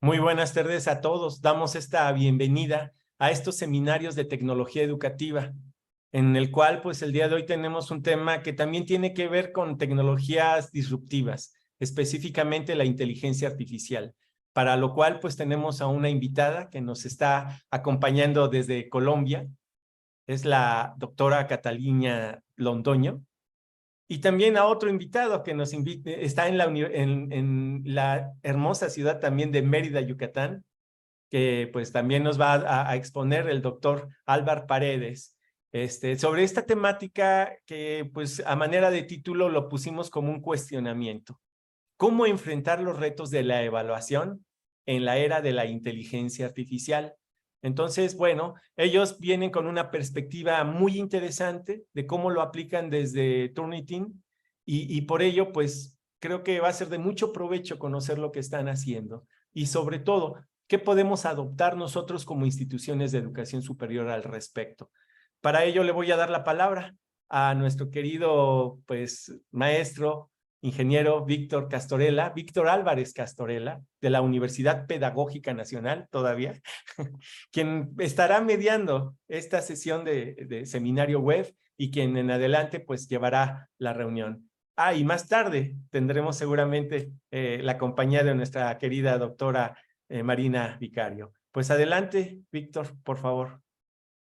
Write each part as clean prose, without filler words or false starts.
Muy buenas tardes a todos. Damos esta bienvenida a estos seminarios de tecnología educativa, en el cual pues el día de hoy tenemos un tema que también tiene que ver con tecnologías disruptivas, específicamente la inteligencia artificial, para lo cual pues tenemos a una invitada que nos está acompañando desde Colombia, es la doctora Catalina Londoño. Y también a otro invitado que nos invite, está en la hermosa ciudad también de Mérida, Yucatán, que pues también nos va a exponer el doctor Álvar Paredes, sobre esta temática que pues a manera de título lo pusimos como un cuestionamiento. ¿Cómo enfrentar los retos de la evaluación en la era de la inteligencia artificial? Entonces, bueno, ellos vienen con una perspectiva muy interesante de cómo lo aplican desde Turnitin y por ello, pues, creo que va a ser de mucho provecho conocer lo que están haciendo y sobre todo, qué podemos adoptar nosotros como instituciones de educación superior al respecto. Para ello le voy a dar la palabra a nuestro querido, pues, maestro, ingeniero Víctor Álvarez Castorela, de la Universidad Pedagógica Nacional, todavía, quien estará mediando esta sesión de seminario web y quien en adelante pues llevará la reunión. Y más tarde tendremos seguramente la compañía de nuestra querida doctora Marina Vicario. Pues adelante, Víctor, por favor.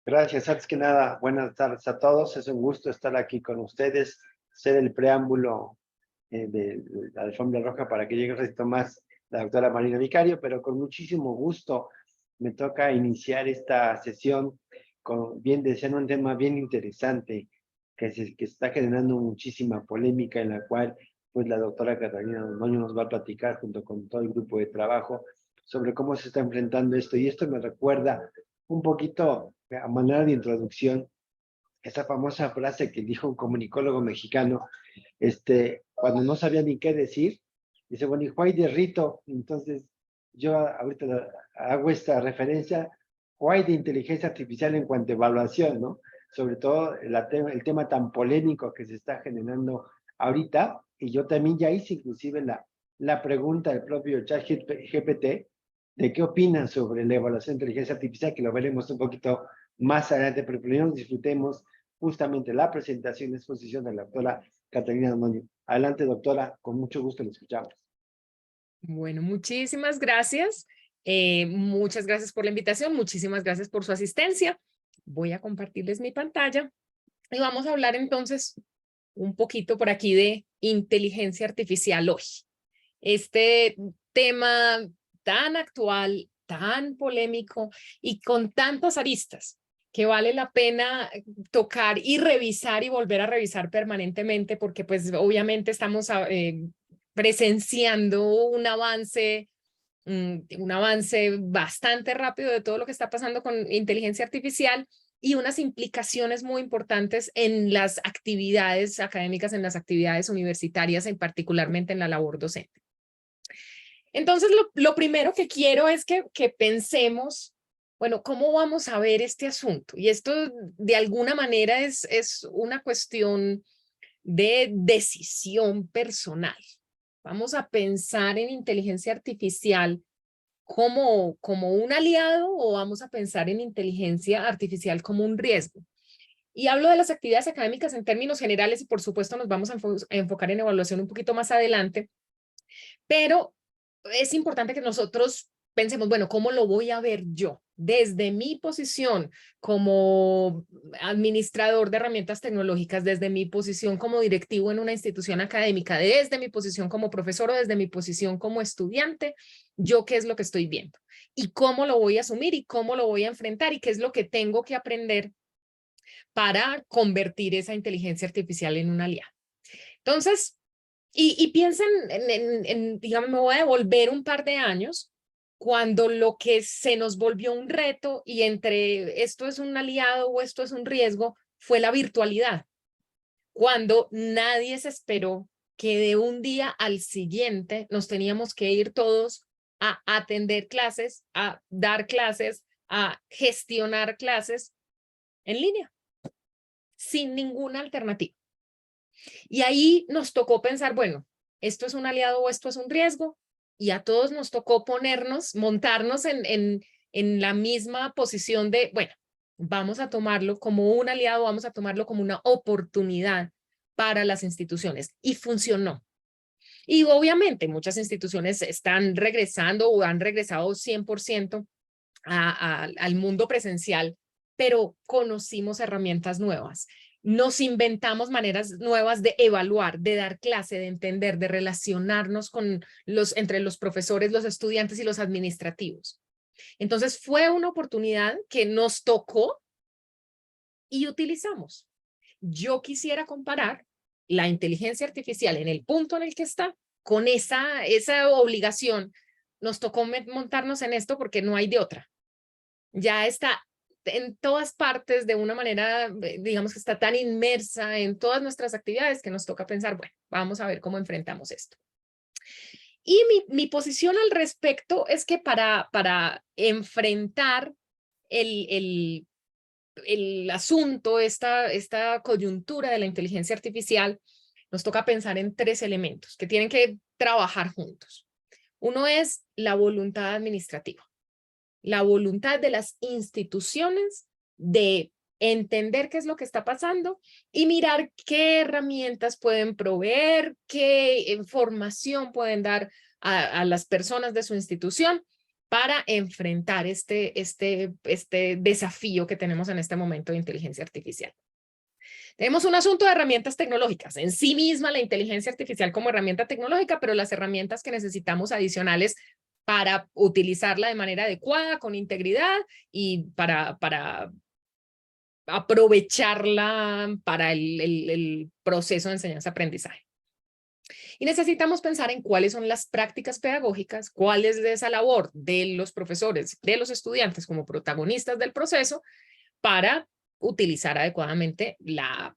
Gracias. Antes que nada, buenas tardes a todos. Es un gusto estar aquí con ustedes, ser el preámbulo de la alfombra roja para que llegue un ratito más la doctora Marina Vicario, pero con muchísimo gusto me toca iniciar esta sesión con, bien deseando un tema bien interesante que está generando muchísima polémica, en la cual pues la doctora Catalina Londoño nos va a platicar junto con todo el grupo de trabajo sobre cómo se está enfrentando esto. Y esto me recuerda un poquito, a manera de introducción, esa famosa frase que dijo un comunicólogo mexicano, cuando no sabía ni qué decir, dice, bueno, ¿y cuál de Rito? Entonces, yo ahorita hago esta referencia, ¿cuál de inteligencia artificial en cuanto a evaluación, ¿no? Sobre todo el tema tan polémico que se está generando ahorita, y yo también ya hice inclusive la pregunta del propio ChatGPT, de qué opinan sobre la evaluación de inteligencia artificial, que lo veremos un poquito más adelante, pero primero disfrutemos justamente la presentación y exposición de la doctora Catalina Londoño. Adelante, doctora, con mucho gusto le escuchamos. Bueno, muchísimas gracias. Muchas gracias por la invitación, muchísimas gracias por su asistencia. Voy a compartirles mi pantalla y vamos a hablar entonces un poquito por aquí de inteligencia artificial hoy. Este tema tan actual, tan polémico y con tantas aristas que vale la pena tocar y revisar y volver a revisar permanentemente porque pues obviamente estamos presenciando un avance bastante rápido de todo lo que está pasando con inteligencia artificial y unas implicaciones muy importantes en las actividades académicas, en las actividades universitarias, en particularmente en la labor docente. Entonces, lo primero que quiero es que pensemos, bueno, ¿cómo vamos a ver este asunto? Y esto de alguna manera es una cuestión de decisión personal. Vamos a pensar en inteligencia artificial como un aliado o vamos a pensar en inteligencia artificial como un riesgo. Y hablo de las actividades académicas en términos generales y por supuesto nos vamos a enfocar en evaluación un poquito más adelante, pero es importante que nosotros pensemos, bueno, ¿cómo lo voy a ver yo? Desde mi posición como administrador de herramientas tecnológicas, desde mi posición como directivo en una institución académica, desde mi posición como profesor o desde mi posición como estudiante, yo qué es lo que estoy viendo y cómo lo voy a asumir y cómo lo voy a enfrentar y qué es lo que tengo que aprender para convertir esa inteligencia artificial en una aliada. Entonces, y piensen, digamos, me voy a devolver un par de años cuando lo que se nos volvió un reto y entre esto es un aliado o esto es un riesgo fue la virtualidad. Cuando nadie se esperó que de un día al siguiente nos teníamos que ir todos a atender clases, a dar clases, a gestionar clases en línea, sin ninguna alternativa. Y ahí nos tocó pensar, bueno, ¿esto es un aliado o esto es un riesgo? y a todos nos tocó montarnos en la misma posición de, bueno, vamos a tomarlo como un aliado, vamos a tomarlo como una oportunidad para las instituciones. Y funcionó. Y obviamente muchas instituciones están regresando o han regresado 100% al mundo presencial, pero conocimos herramientas nuevas. Nos inventamos maneras nuevas de evaluar, de dar clase, de entender, de relacionarnos entre los profesores, los estudiantes y los administrativos. Entonces fue una oportunidad que nos tocó y utilizamos. Yo quisiera comparar la inteligencia artificial en el punto en el que está con esa obligación. Nos tocó montarnos en esto porque no hay de otra. Ya está en todas partes de una manera, digamos que está tan inmersa en todas nuestras actividades que nos toca pensar, bueno, vamos a ver cómo enfrentamos esto. Y mi posición al respecto es que para enfrentar el asunto, esta coyuntura de la inteligencia artificial, nos toca pensar en 3 elementos que tienen que trabajar juntos. Uno es la voluntad administrativa, la voluntad de las instituciones de entender qué es lo que está pasando y mirar qué herramientas pueden proveer, qué información pueden dar a las personas de su institución para enfrentar este desafío que tenemos en este momento de inteligencia artificial. Tenemos un asunto de herramientas tecnológicas, en sí misma la inteligencia artificial como herramienta tecnológica, pero las herramientas que necesitamos adicionales para utilizarla de manera adecuada, con integridad y para aprovecharla para el proceso de enseñanza-aprendizaje. Y necesitamos pensar en cuáles son las prácticas pedagógicas, cuál es esa labor de los profesores, de los estudiantes como protagonistas del proceso para utilizar adecuadamente la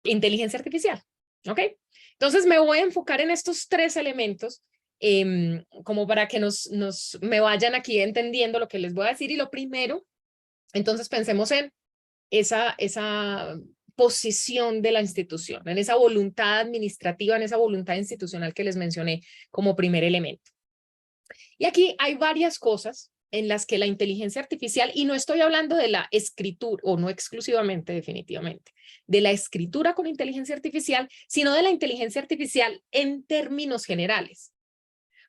inteligencia artificial. ¿Ok? Entonces me voy a enfocar en estos 3 elementos como para que me vayan aquí entendiendo lo que les voy a decir. Y lo primero, entonces pensemos en esa posición de la institución, en esa voluntad administrativa, en esa voluntad institucional que les mencioné como primer elemento. Y aquí hay varias cosas en las que la inteligencia artificial, y no estoy hablando de la escritura, o no exclusivamente, definitivamente, de la escritura con inteligencia artificial, sino de la inteligencia artificial en términos generales.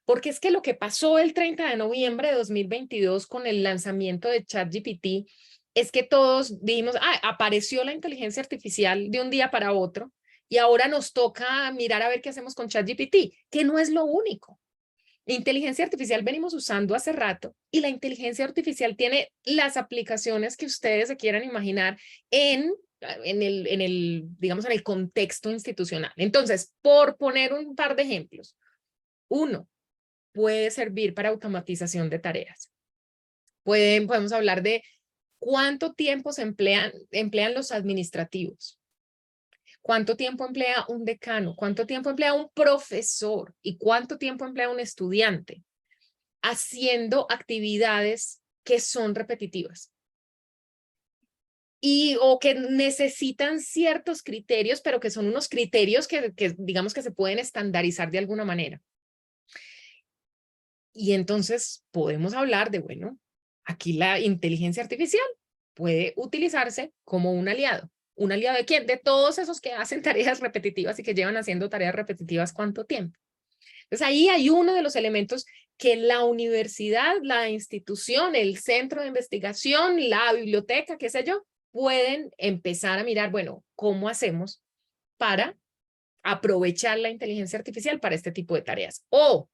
Porque es que lo que pasó el 30 de noviembre de 2022 con el lanzamiento de ChatGPT es que todos dijimos, apareció la inteligencia artificial de un día para otro y ahora nos toca mirar a ver qué hacemos con ChatGPT, que no es lo único. La inteligencia artificial venimos usando hace rato y la inteligencia artificial tiene las aplicaciones que ustedes se quieran imaginar en el contexto institucional. Entonces, por poner un par de ejemplos, uno, puede servir para automatización de tareas. Podemos hablar de cuánto tiempo se emplean los administrativos, cuánto tiempo emplea un decano, cuánto tiempo emplea un profesor y cuánto tiempo emplea un estudiante haciendo actividades que son repetitivas o que necesitan ciertos criterios, pero que son unos criterios que digamos que se pueden estandarizar de alguna manera. Y entonces podemos hablar de, bueno, aquí la inteligencia artificial puede utilizarse como un aliado. ¿Un aliado de quién? De todos esos que hacen tareas repetitivas y que llevan haciendo tareas repetitivas ¿cuánto tiempo? Entonces ahí hay uno de los elementos que la universidad, la institución, el centro de investigación, la biblioteca, qué sé yo, pueden empezar a mirar, bueno, ¿cómo hacemos para aprovechar la inteligencia artificial para este tipo de tareas? O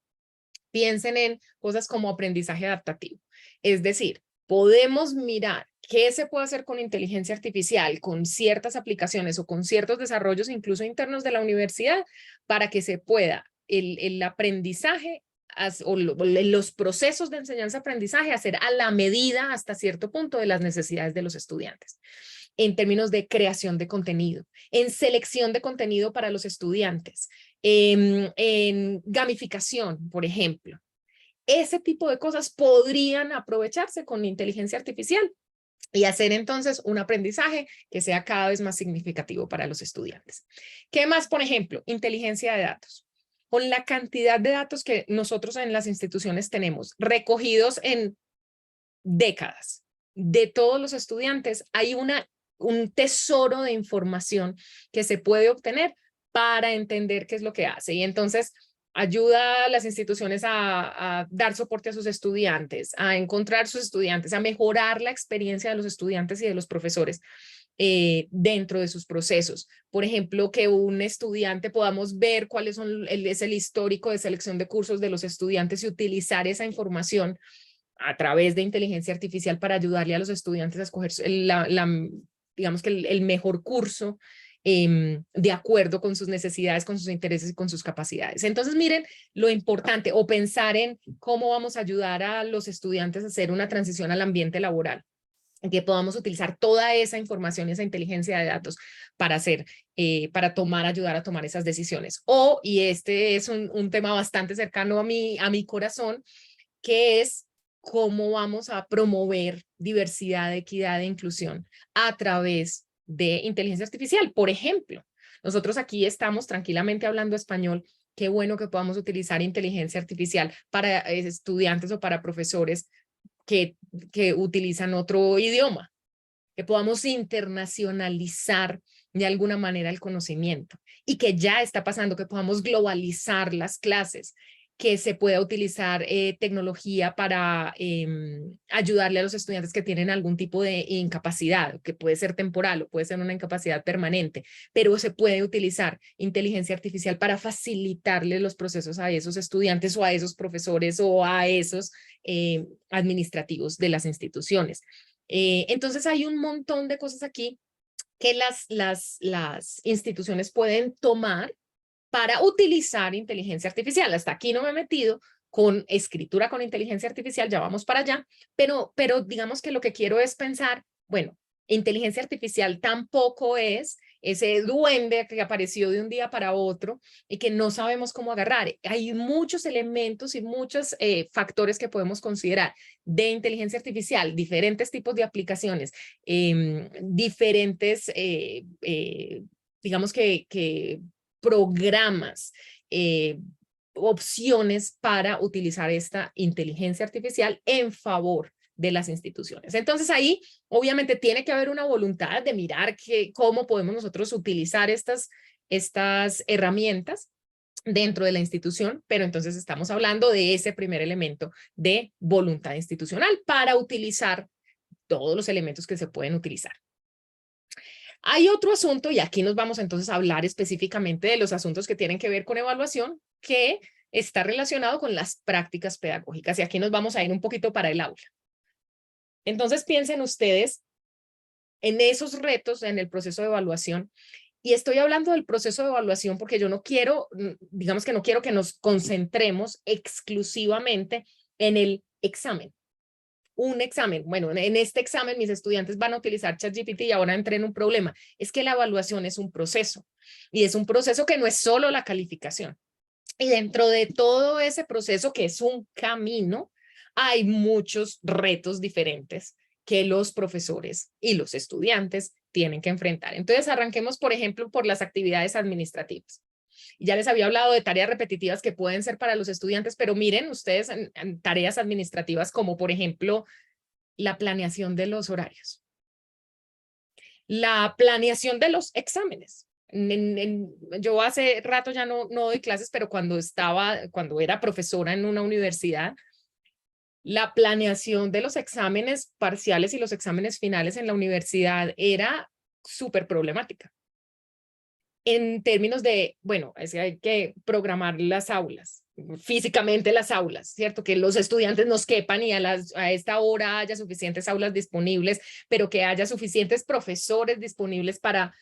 piensen en cosas como aprendizaje adaptativo. Es decir, podemos mirar qué se puede hacer con inteligencia artificial, con ciertas aplicaciones o con ciertos desarrollos incluso internos de la universidad para que se pueda el aprendizaje o los procesos de enseñanza-aprendizaje hacer a la medida hasta cierto punto de las necesidades de los estudiantes. En términos de creación de contenido, en selección de contenido para los estudiantes, en gamificación, por ejemplo. Ese tipo de cosas podrían aprovecharse con inteligencia artificial y hacer entonces un aprendizaje que sea cada vez más significativo para los estudiantes. ¿Qué más, por ejemplo? Inteligencia de datos. con la cantidad de datos que nosotros en las instituciones tenemos, recogidos en décadas de todos los estudiantes, hay un tesoro de información que se puede obtener para entender qué es lo que hace. Y entonces ayuda a las instituciones a dar soporte a sus estudiantes, a encontrar sus estudiantes, a mejorar la experiencia de los estudiantes y de los profesores dentro de sus procesos. Por ejemplo, que un estudiante podamos ver cuáles son es el histórico de selección de cursos de los estudiantes y utilizar esa información a través de inteligencia artificial para ayudarle a los estudiantes a escoger digamos que el mejor curso de acuerdo con sus necesidades, con sus intereses y con sus capacidades. Entonces, miren lo importante, o pensar en cómo vamos a ayudar a los estudiantes a hacer una transición al ambiente laboral, en que podamos utilizar toda esa información, esa inteligencia de datos para ayudar a tomar esas decisiones. Y este es un tema bastante cercano a mi corazón, que es cómo vamos a promover diversidad, equidad e inclusión a través de inteligencia artificial. Por ejemplo, nosotros aquí estamos tranquilamente hablando español. Qué bueno que podamos utilizar inteligencia artificial para estudiantes o para profesores que utilizan otro idioma, que podamos internacionalizar de alguna manera el conocimiento y que ya está pasando, que podamos globalizar las clases, que se pueda utilizar tecnología para ayudarle a los estudiantes que tienen algún tipo de incapacidad, que puede ser temporal o puede ser una incapacidad permanente, pero se puede utilizar inteligencia artificial para facilitarle los procesos a esos estudiantes o a esos profesores o a esos administrativos de las instituciones. Entonces hay un montón de cosas aquí que las instituciones pueden tomar para utilizar inteligencia artificial. Hasta aquí no me he metido con escritura con inteligencia artificial, ya vamos para allá, pero digamos que lo que quiero es pensar, bueno, inteligencia artificial tampoco es ese duende que apareció de un día para otro y que no sabemos cómo agarrar. Hay muchos elementos y muchos factores que podemos considerar de inteligencia artificial, diferentes tipos de aplicaciones, diferentes, digamos que programas, opciones para utilizar esta inteligencia artificial en favor de las instituciones. Entonces ahí obviamente tiene que haber una voluntad de mirar cómo podemos nosotros utilizar estas herramientas dentro de la institución, pero entonces estamos hablando de ese primer elemento de voluntad institucional para utilizar todos los elementos que se pueden utilizar. Hay otro asunto, y aquí nos vamos entonces a hablar específicamente de los asuntos que tienen que ver con evaluación, que está relacionado con las prácticas pedagógicas, y aquí nos vamos a ir un poquito para el aula. Entonces piensen ustedes en esos retos en el proceso de evaluación, y estoy hablando del proceso de evaluación porque yo no quiero, digamos que no quiero que nos concentremos exclusivamente en el examen. Un examen, bueno, en este examen mis estudiantes van a utilizar ChatGPT y ahora entré en un problema. Es que la evaluación es un proceso y es un proceso que no es solo la calificación. Y dentro de todo ese proceso, que es un camino, hay muchos retos diferentes que los profesores y los estudiantes tienen que enfrentar. Entonces arranquemos, por ejemplo, por las actividades administrativas. Ya les había hablado de tareas repetitivas que pueden ser para los estudiantes, pero miren ustedes en tareas administrativas como, por ejemplo, la planeación de los horarios, la planeación de los exámenes. Yo hace rato ya no doy clases, pero cuando era profesora en una universidad, la planeación de los exámenes parciales y los exámenes finales en la universidad era súper problemática. En términos de, bueno, es que hay que programar las aulas, físicamente las aulas, ¿cierto? Que los estudiantes nos quepan y a esta hora haya suficientes aulas disponibles, pero que haya suficientes profesores disponibles para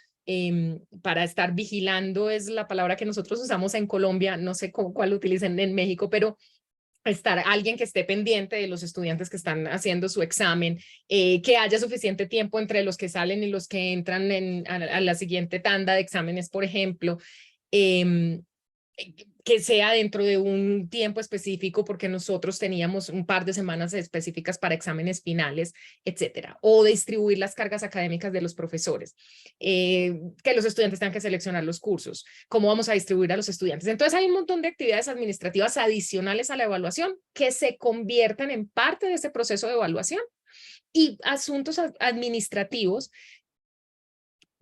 estar vigilando, es la palabra que nosotros usamos en Colombia, no sé cuál utilizan en México, pero alguien que esté pendiente de los estudiantes que están haciendo su examen, que haya suficiente tiempo entre los que salen y los que entran a la siguiente tanda de exámenes, por ejemplo. que sea dentro de un tiempo específico, porque nosotros teníamos un par de semanas específicas para exámenes finales, etcétera, o distribuir las cargas académicas de los profesores, que los estudiantes tengan que seleccionar los cursos, cómo vamos a distribuir a los estudiantes. Entonces hay un montón de actividades administrativas adicionales a la evaluación que se convierten en parte de ese proceso de evaluación, y asuntos administrativos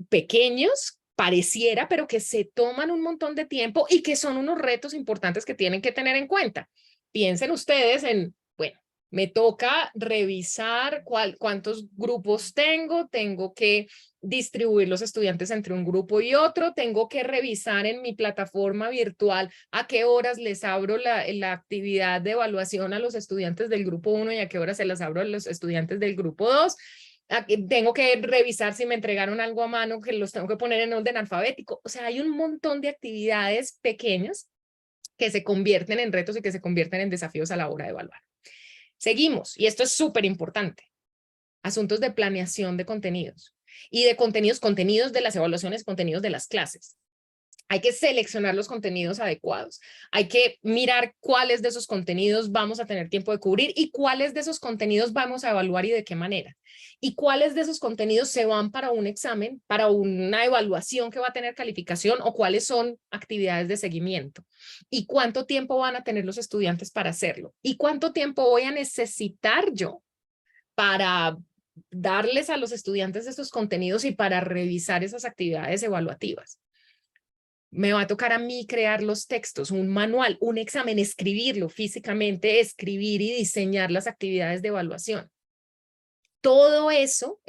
pequeños, pareciera, pero que se toman un montón de tiempo y que son unos retos importantes que tienen que tener en cuenta. Piensen ustedes en, bueno, me toca revisar cuántos grupos tengo que distribuir los estudiantes entre un grupo y otro, tengo que revisar en mi plataforma virtual a qué horas les abro la actividad de evaluación a los estudiantes del grupo 1 y a qué horas se las abro a los estudiantes del grupo 2. Tengo que revisar si me entregaron algo a mano, que los tengo que poner en orden alfabético. O sea, hay un montón de actividades pequeñas que se convierten en retos y que se convierten en desafíos a la hora de evaluar. Seguimos, y esto es súper importante. Asuntos de planeación de contenidos y de contenidos de las evaluaciones, contenidos de las clases. Hay que seleccionar los contenidos adecuados. Hay que mirar cuáles de esos contenidos vamos a tener tiempo de cubrir y cuáles de esos contenidos vamos a evaluar y de qué manera. Y cuáles de esos contenidos se van para un examen, para una evaluación que va a tener calificación, o cuáles son actividades de seguimiento. Y cuánto tiempo van a tener los estudiantes para hacerlo. Y cuánto tiempo voy a necesitar yo para darles a los estudiantes estos contenidos y para revisar esas actividades evaluativas. Me va a tocar a mí crear los textos, un manual, un examen, escribirlo físicamente, escribir y diseñar las actividades de evaluación. Todo eso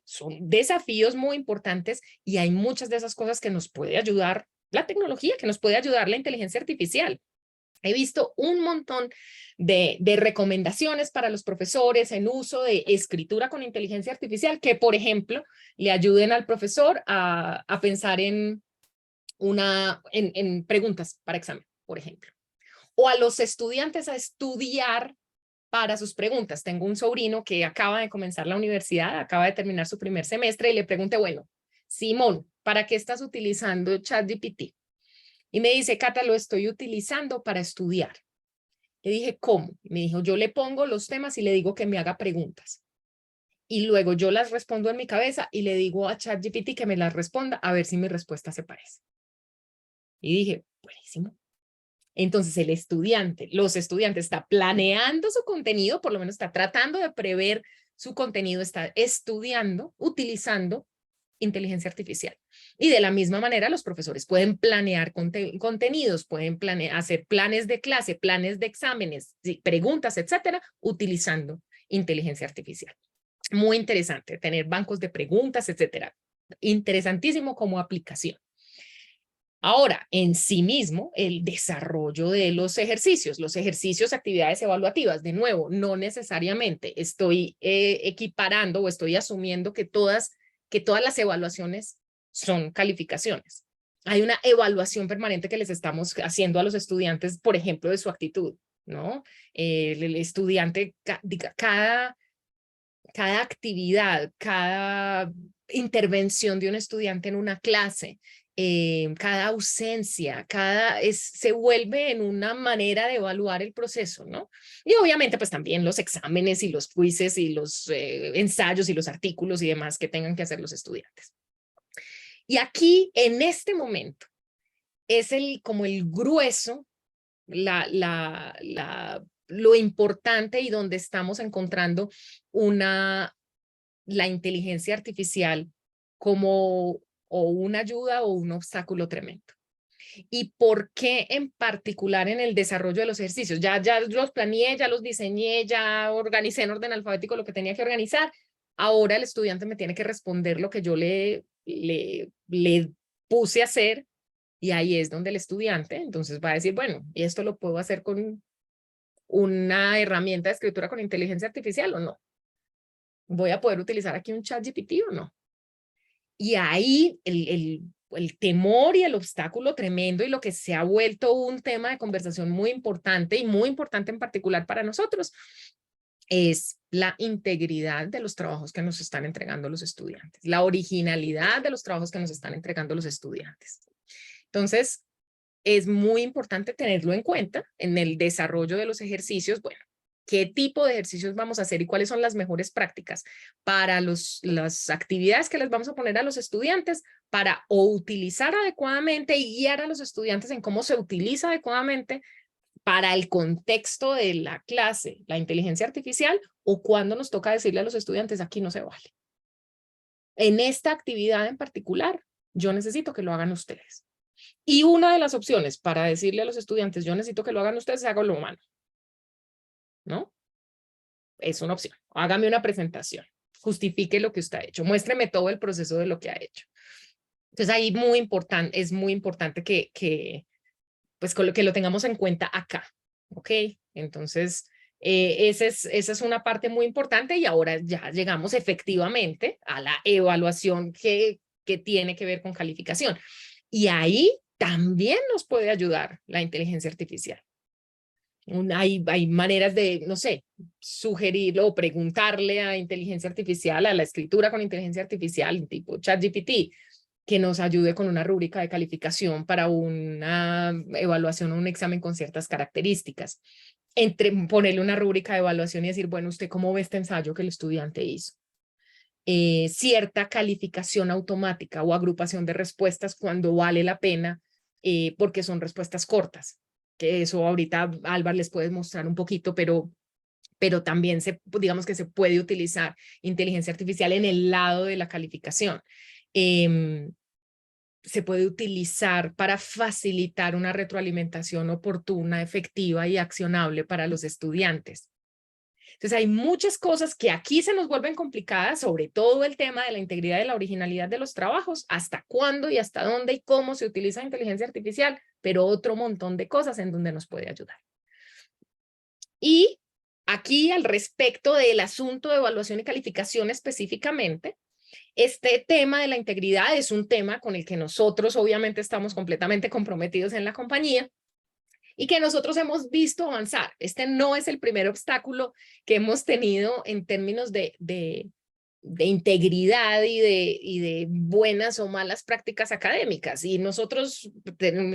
son desafíos muy importantes y hay muchas de esas cosas que nos puede ayudar la tecnología, que nos puede ayudar la inteligencia artificial. He visto un montón de recomendaciones para los profesores en uso de escritura con inteligencia artificial que, por ejemplo, le ayuden al profesor a pensar en preguntas para examen, por ejemplo. O a los estudiantes a estudiar para sus preguntas. Tengo un sobrino que acaba de comenzar la universidad, acaba de terminar su primer semestre y le pregunté, bueno, Simón, ¿para qué estás utilizando ChatGPT? Y me dice, Cata, lo estoy utilizando para estudiar. Le dije, ¿cómo? Y me dijo, yo le pongo los temas y le digo que me haga preguntas. Y luego yo las respondo en mi cabeza y le digo a ChatGPT que me las responda a ver si mi respuesta se parece. Y dije, buenísimo. Entonces los estudiantes está planeando su contenido, por lo menos está tratando de prever su contenido, está estudiando, utilizando inteligencia artificial. Y de la misma manera los profesores pueden planear contenidos, pueden hacer planes de clase, planes de exámenes, preguntas, etcétera, utilizando inteligencia artificial. Muy interesante tener bancos de preguntas, etcétera. Interesantísimo como aplicación. Ahora, en sí mismo, el desarrollo de los ejercicios, actividades evaluativas, de nuevo, no necesariamente estoy equiparando o estoy asumiendo que todas las evaluaciones son calificaciones. Hay una evaluación permanente que les estamos haciendo a los estudiantes, por ejemplo, de su actitud, ¿no? El estudiante, cada actividad, cada intervención de un estudiante en una clase, cada ausencia, se vuelve en una manera de evaluar el proceso, ¿no? Y obviamente pues también los exámenes y los quizzes y los ensayos y los artículos y demás que tengan que hacer los estudiantes. Y aquí, en este momento, es como el grueso, lo importante y donde estamos encontrando la inteligencia artificial como o una ayuda o un obstáculo tremendo. ¿Y por qué en particular en el desarrollo de los ejercicios? Ya los planeé, ya los diseñé, ya organicé en orden alfabético lo que tenía que organizar. Ahora el estudiante me tiene que responder lo que yo le puse a hacer, y ahí es donde el estudiante entonces va a decir, bueno, ¿y esto lo puedo hacer con una herramienta de escritura con inteligencia artificial o no? ¿Voy a poder utilizar aquí un ChatGPT o no? Y ahí el temor y el obstáculo tremendo y lo que se ha vuelto un tema de conversación muy importante y muy importante en particular para nosotros es la integridad de los trabajos que nos están entregando los estudiantes, la originalidad de los trabajos que nos están entregando los estudiantes. Entonces, es muy importante tenerlo en cuenta en el desarrollo de los ejercicios. Bueno, ¿qué tipo de ejercicios vamos a hacer y cuáles son las mejores prácticas para las actividades que les vamos a poner a los estudiantes para o utilizar adecuadamente y guiar a los estudiantes en cómo se utiliza adecuadamente para el contexto de la clase, la inteligencia artificial, o cuando nos toca decirle a los estudiantes, aquí no se vale? En esta actividad en particular, yo necesito que lo hagan ustedes. Y una de las opciones para decirle a los estudiantes, yo necesito que lo hagan ustedes, háganlo humano, ¿no? Es una opción. Hágame una presentación, justifique lo que usted ha hecho, muéstreme todo el proceso de lo que ha hecho. Entonces ahí es muy importante pues que lo tengamos en cuenta acá, ¿ok? Entonces esa es una parte muy importante, y ahora ya llegamos efectivamente a la evaluación que tiene que ver con calificación. Y ahí también nos puede ayudar la inteligencia artificial. Hay maneras de, no sé, sugerirlo o preguntarle a inteligencia artificial, a la escritura con inteligencia artificial, tipo ChatGPT, que nos ayude con una rúbrica de calificación para una evaluación o un examen con ciertas características. Ponerle una rúbrica de evaluación y decir, bueno, ¿usted cómo ve este ensayo que el estudiante hizo? Cierta calificación automática o agrupación de respuestas cuando vale la pena, porque son respuestas cortas, que eso ahorita Álvaro les puede mostrar un poquito, pero también digamos que se puede utilizar inteligencia artificial en el lado de la calificación. Se puede utilizar para facilitar una retroalimentación oportuna, efectiva y accionable para los estudiantes. Entonces hay muchas cosas que aquí se nos vuelven complicadas, sobre todo el tema de la integridad y la originalidad de los trabajos, hasta cuándo y hasta dónde y cómo se utiliza inteligencia artificial, pero otro montón de cosas en donde nos puede ayudar. Y aquí, al respecto del asunto de evaluación y calificación específicamente, este tema de la integridad es un tema con el que nosotros obviamente estamos completamente comprometidos en la compañía y que nosotros hemos visto avanzar. Este no es el primer obstáculo que hemos tenido en términos de integridad y de buenas o malas prácticas académicas. Y nosotros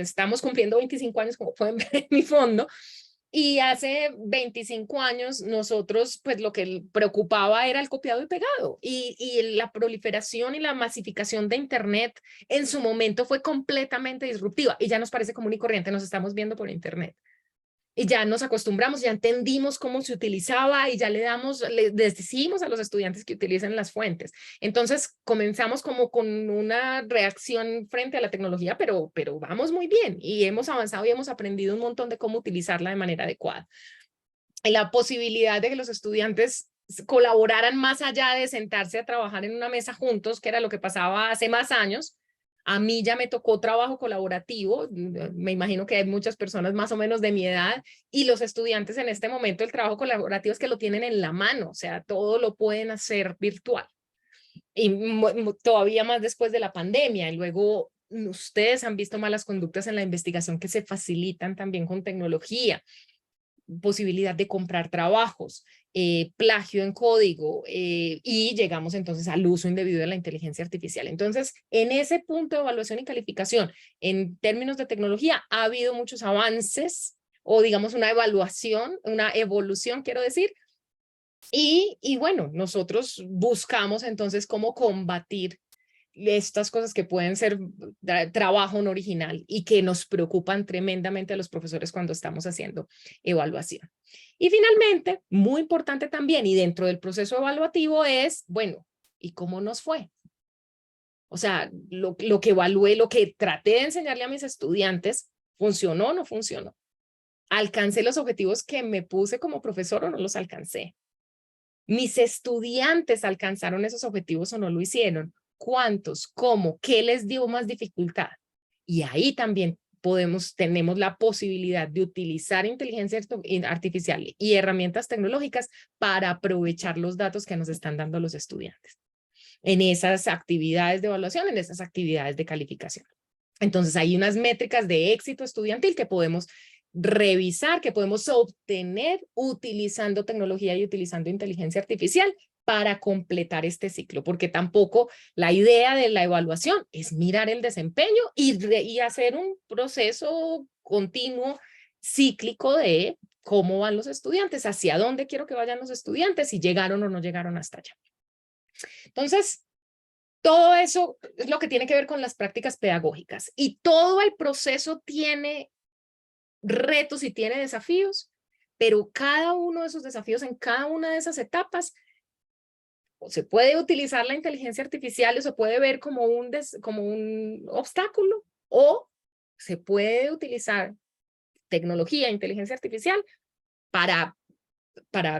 estamos cumpliendo 25 años, como pueden ver en mi fondo, y hace 25 años nosotros, pues lo que preocupaba era el copiado y pegado. Y la proliferación y la masificación de Internet en su momento fue completamente disruptiva. Y ya nos parece común y corriente, nos estamos viendo por Internet. Y ya nos acostumbramos, ya entendimos cómo se utilizaba y ya les decimos a los estudiantes que utilicen las fuentes. Entonces comenzamos como con una reacción frente a la tecnología, pero vamos muy bien y hemos avanzado y hemos aprendido un montón de cómo utilizarla de manera adecuada. Y la posibilidad de que los estudiantes colaboraran más allá de sentarse a trabajar en una mesa juntos, que era lo que pasaba hace más años. A mí ya me tocó trabajo colaborativo, me imagino que hay muchas personas más o menos de mi edad, y los estudiantes en este momento el trabajo colaborativo es que lo tienen en la mano, o sea, todo lo pueden hacer virtual. Y todavía más después de la pandemia, y luego ustedes han visto malas conductas en la investigación que se facilitan también con tecnología, posibilidad de comprar trabajos, plagio en código, y llegamos entonces al uso indebido de la inteligencia artificial. Entonces, en ese punto de evaluación y calificación, en términos de tecnología, ha habido muchos avances, o digamos una evolución, quiero decir, y bueno, nosotros buscamos entonces cómo combatir estas cosas que pueden ser trabajo no original y que nos preocupan tremendamente a los profesores cuando estamos haciendo evaluación. Y finalmente, muy importante también, y dentro del proceso evaluativo es, bueno, ¿y cómo nos fue? O sea, lo que evalué, lo que traté de enseñarle a mis estudiantes, ¿funcionó o no funcionó? ¿Alcancé los objetivos que me puse como profesor o no los alcancé? ¿Mis estudiantes alcanzaron esos objetivos o no lo hicieron? ¿Cuántos? ¿Cómo? ¿Qué les dio más dificultad? Y ahí también tenemos la posibilidad de utilizar inteligencia artificial y herramientas tecnológicas para aprovechar los datos que nos están dando los estudiantes en esas actividades de evaluación, en esas actividades de calificación. Entonces hay unas métricas de éxito estudiantil que podemos revisar, que podemos obtener utilizando tecnología y utilizando inteligencia artificial para completar este ciclo, porque tampoco la idea de la evaluación es mirar el desempeño y hacer un proceso continuo, cíclico de cómo van los estudiantes, hacia dónde quiero que vayan los estudiantes, si llegaron o no llegaron hasta allá. Entonces, todo eso es lo que tiene que ver con las prácticas pedagógicas y todo el proceso tiene retos y tiene desafíos, pero cada uno de esos desafíos en cada una de esas etapas o se puede utilizar la inteligencia artificial o se puede ver como un obstáculo o se puede utilizar tecnología, inteligencia artificial para,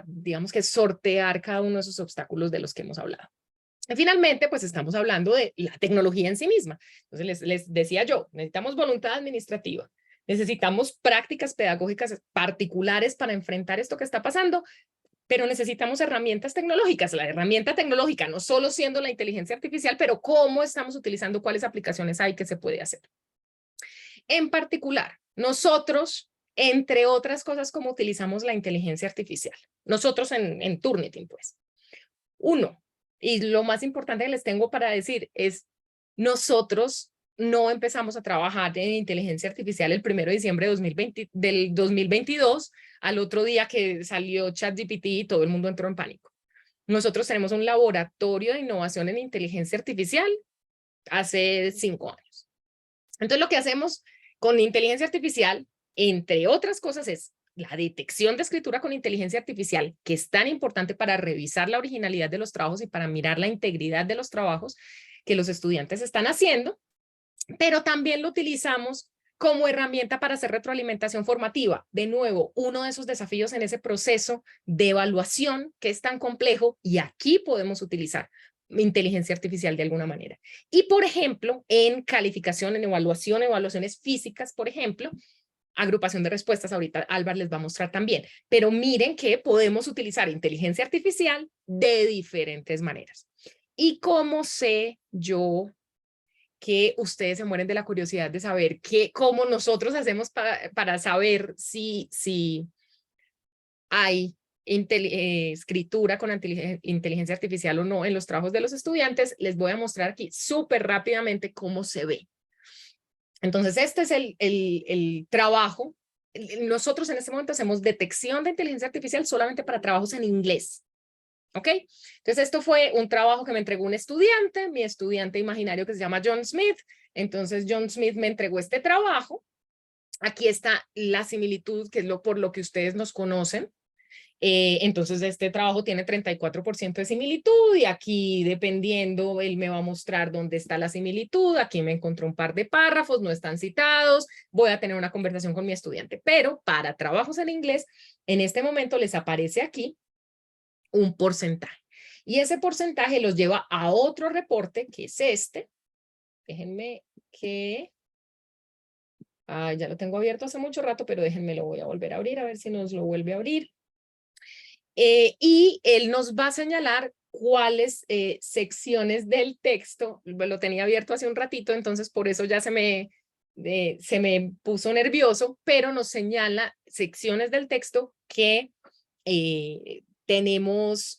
digamos que sortear cada uno de esos obstáculos de los que hemos hablado. Y finalmente, pues estamos hablando de la tecnología en sí misma. Entonces, les decía yo, necesitamos voluntad administrativa, necesitamos prácticas pedagógicas particulares para enfrentar esto que está pasando, pero necesitamos herramientas tecnológicas. La herramienta tecnológica, no solo siendo la inteligencia artificial, pero cómo estamos utilizando, cuáles aplicaciones hay que se puede hacer. En particular, nosotros, entre otras cosas, cómo utilizamos la inteligencia artificial. Nosotros en Turnitin, pues. Uno, y lo más importante que les tengo para decir es, nosotros no empezamos a trabajar en inteligencia artificial el 1 de diciembre del 2022, al otro día que salió ChatGPT y todo el mundo entró en pánico. Nosotros tenemos un laboratorio de innovación en inteligencia artificial hace 5 años. Entonces, lo que hacemos con inteligencia artificial, entre otras cosas, es la detección de escritura con inteligencia artificial, que es tan importante para revisar la originalidad de los trabajos y para mirar la integridad de los trabajos que los estudiantes están haciendo, pero también lo utilizamos como herramienta para hacer retroalimentación formativa. De nuevo, uno de esos desafíos en ese proceso de evaluación que es tan complejo, y aquí podemos utilizar inteligencia artificial de alguna manera. Y, por ejemplo, en calificación, en evaluación, evaluaciones físicas, por ejemplo, agrupación de respuestas, ahorita Álvaro les va a mostrar también, pero miren que podemos utilizar inteligencia artificial de diferentes maneras. ¿Y cómo sé yo que ustedes se mueren de la curiosidad de saber cómo nosotros hacemos para saber si hay escritura con inteligencia artificial o no en los trabajos de los estudiantes? Les voy a mostrar aquí súper rápidamente cómo se ve. Entonces, este es el trabajo. Nosotros en este momento hacemos detección de inteligencia artificial solamente para trabajos en inglés. ¿Ok? Entonces, esto fue un trabajo que me entregó un estudiante, mi estudiante imaginario que se llama John Smith. Entonces, John Smith me entregó este trabajo. Aquí está la similitud, que es por lo que ustedes nos conocen. Entonces, este trabajo tiene 34% de similitud y aquí, dependiendo, él me va a mostrar dónde está la similitud. Aquí me encontró un par de párrafos, no están citados. Voy a tener una conversación con mi estudiante. Pero para trabajos en inglés, en este momento les aparece aquí un porcentaje. Y ese porcentaje los lleva a otro reporte, que es este. Déjenme que... ya lo tengo abierto hace mucho rato, pero déjenme, lo voy a volver a abrir, a ver si nos lo vuelve a abrir. Y él nos va a señalar cuáles secciones del texto, lo tenía abierto hace un ratito, entonces por eso ya se me puso nervioso, pero nos señala secciones del texto que tenemos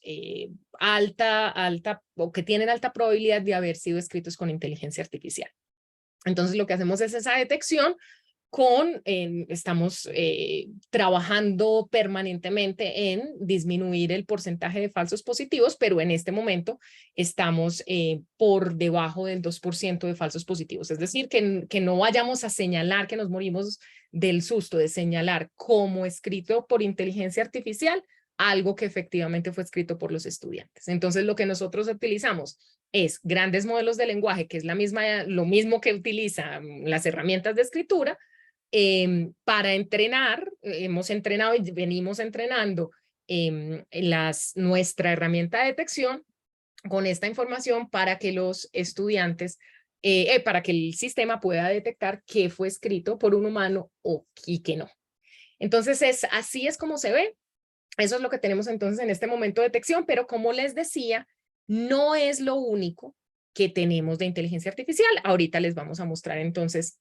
o que tienen alta probabilidad de haber sido escritos con inteligencia artificial. Entonces lo que hacemos es esa detección estamos trabajando permanentemente en disminuir el porcentaje de falsos positivos, pero en este momento estamos por debajo del 2% de falsos positivos. Es decir, que no vayamos a señalar que nos morimos del susto de señalar como escrito por inteligencia artificial algo que efectivamente fue escrito por los estudiantes. Entonces, lo que nosotros utilizamos es grandes modelos de lenguaje, que es lo mismo que utilizan las herramientas de escritura, para entrenar. Hemos entrenado y venimos entrenando nuestra herramienta de detección con esta información para que los estudiantes, para que el sistema pueda detectar qué fue escrito por un humano y qué no. Entonces, así es como se ve. Eso es lo que tenemos entonces en este momento de detección, pero como les decía, no es lo único que tenemos de inteligencia artificial. Ahorita les vamos a mostrar entonces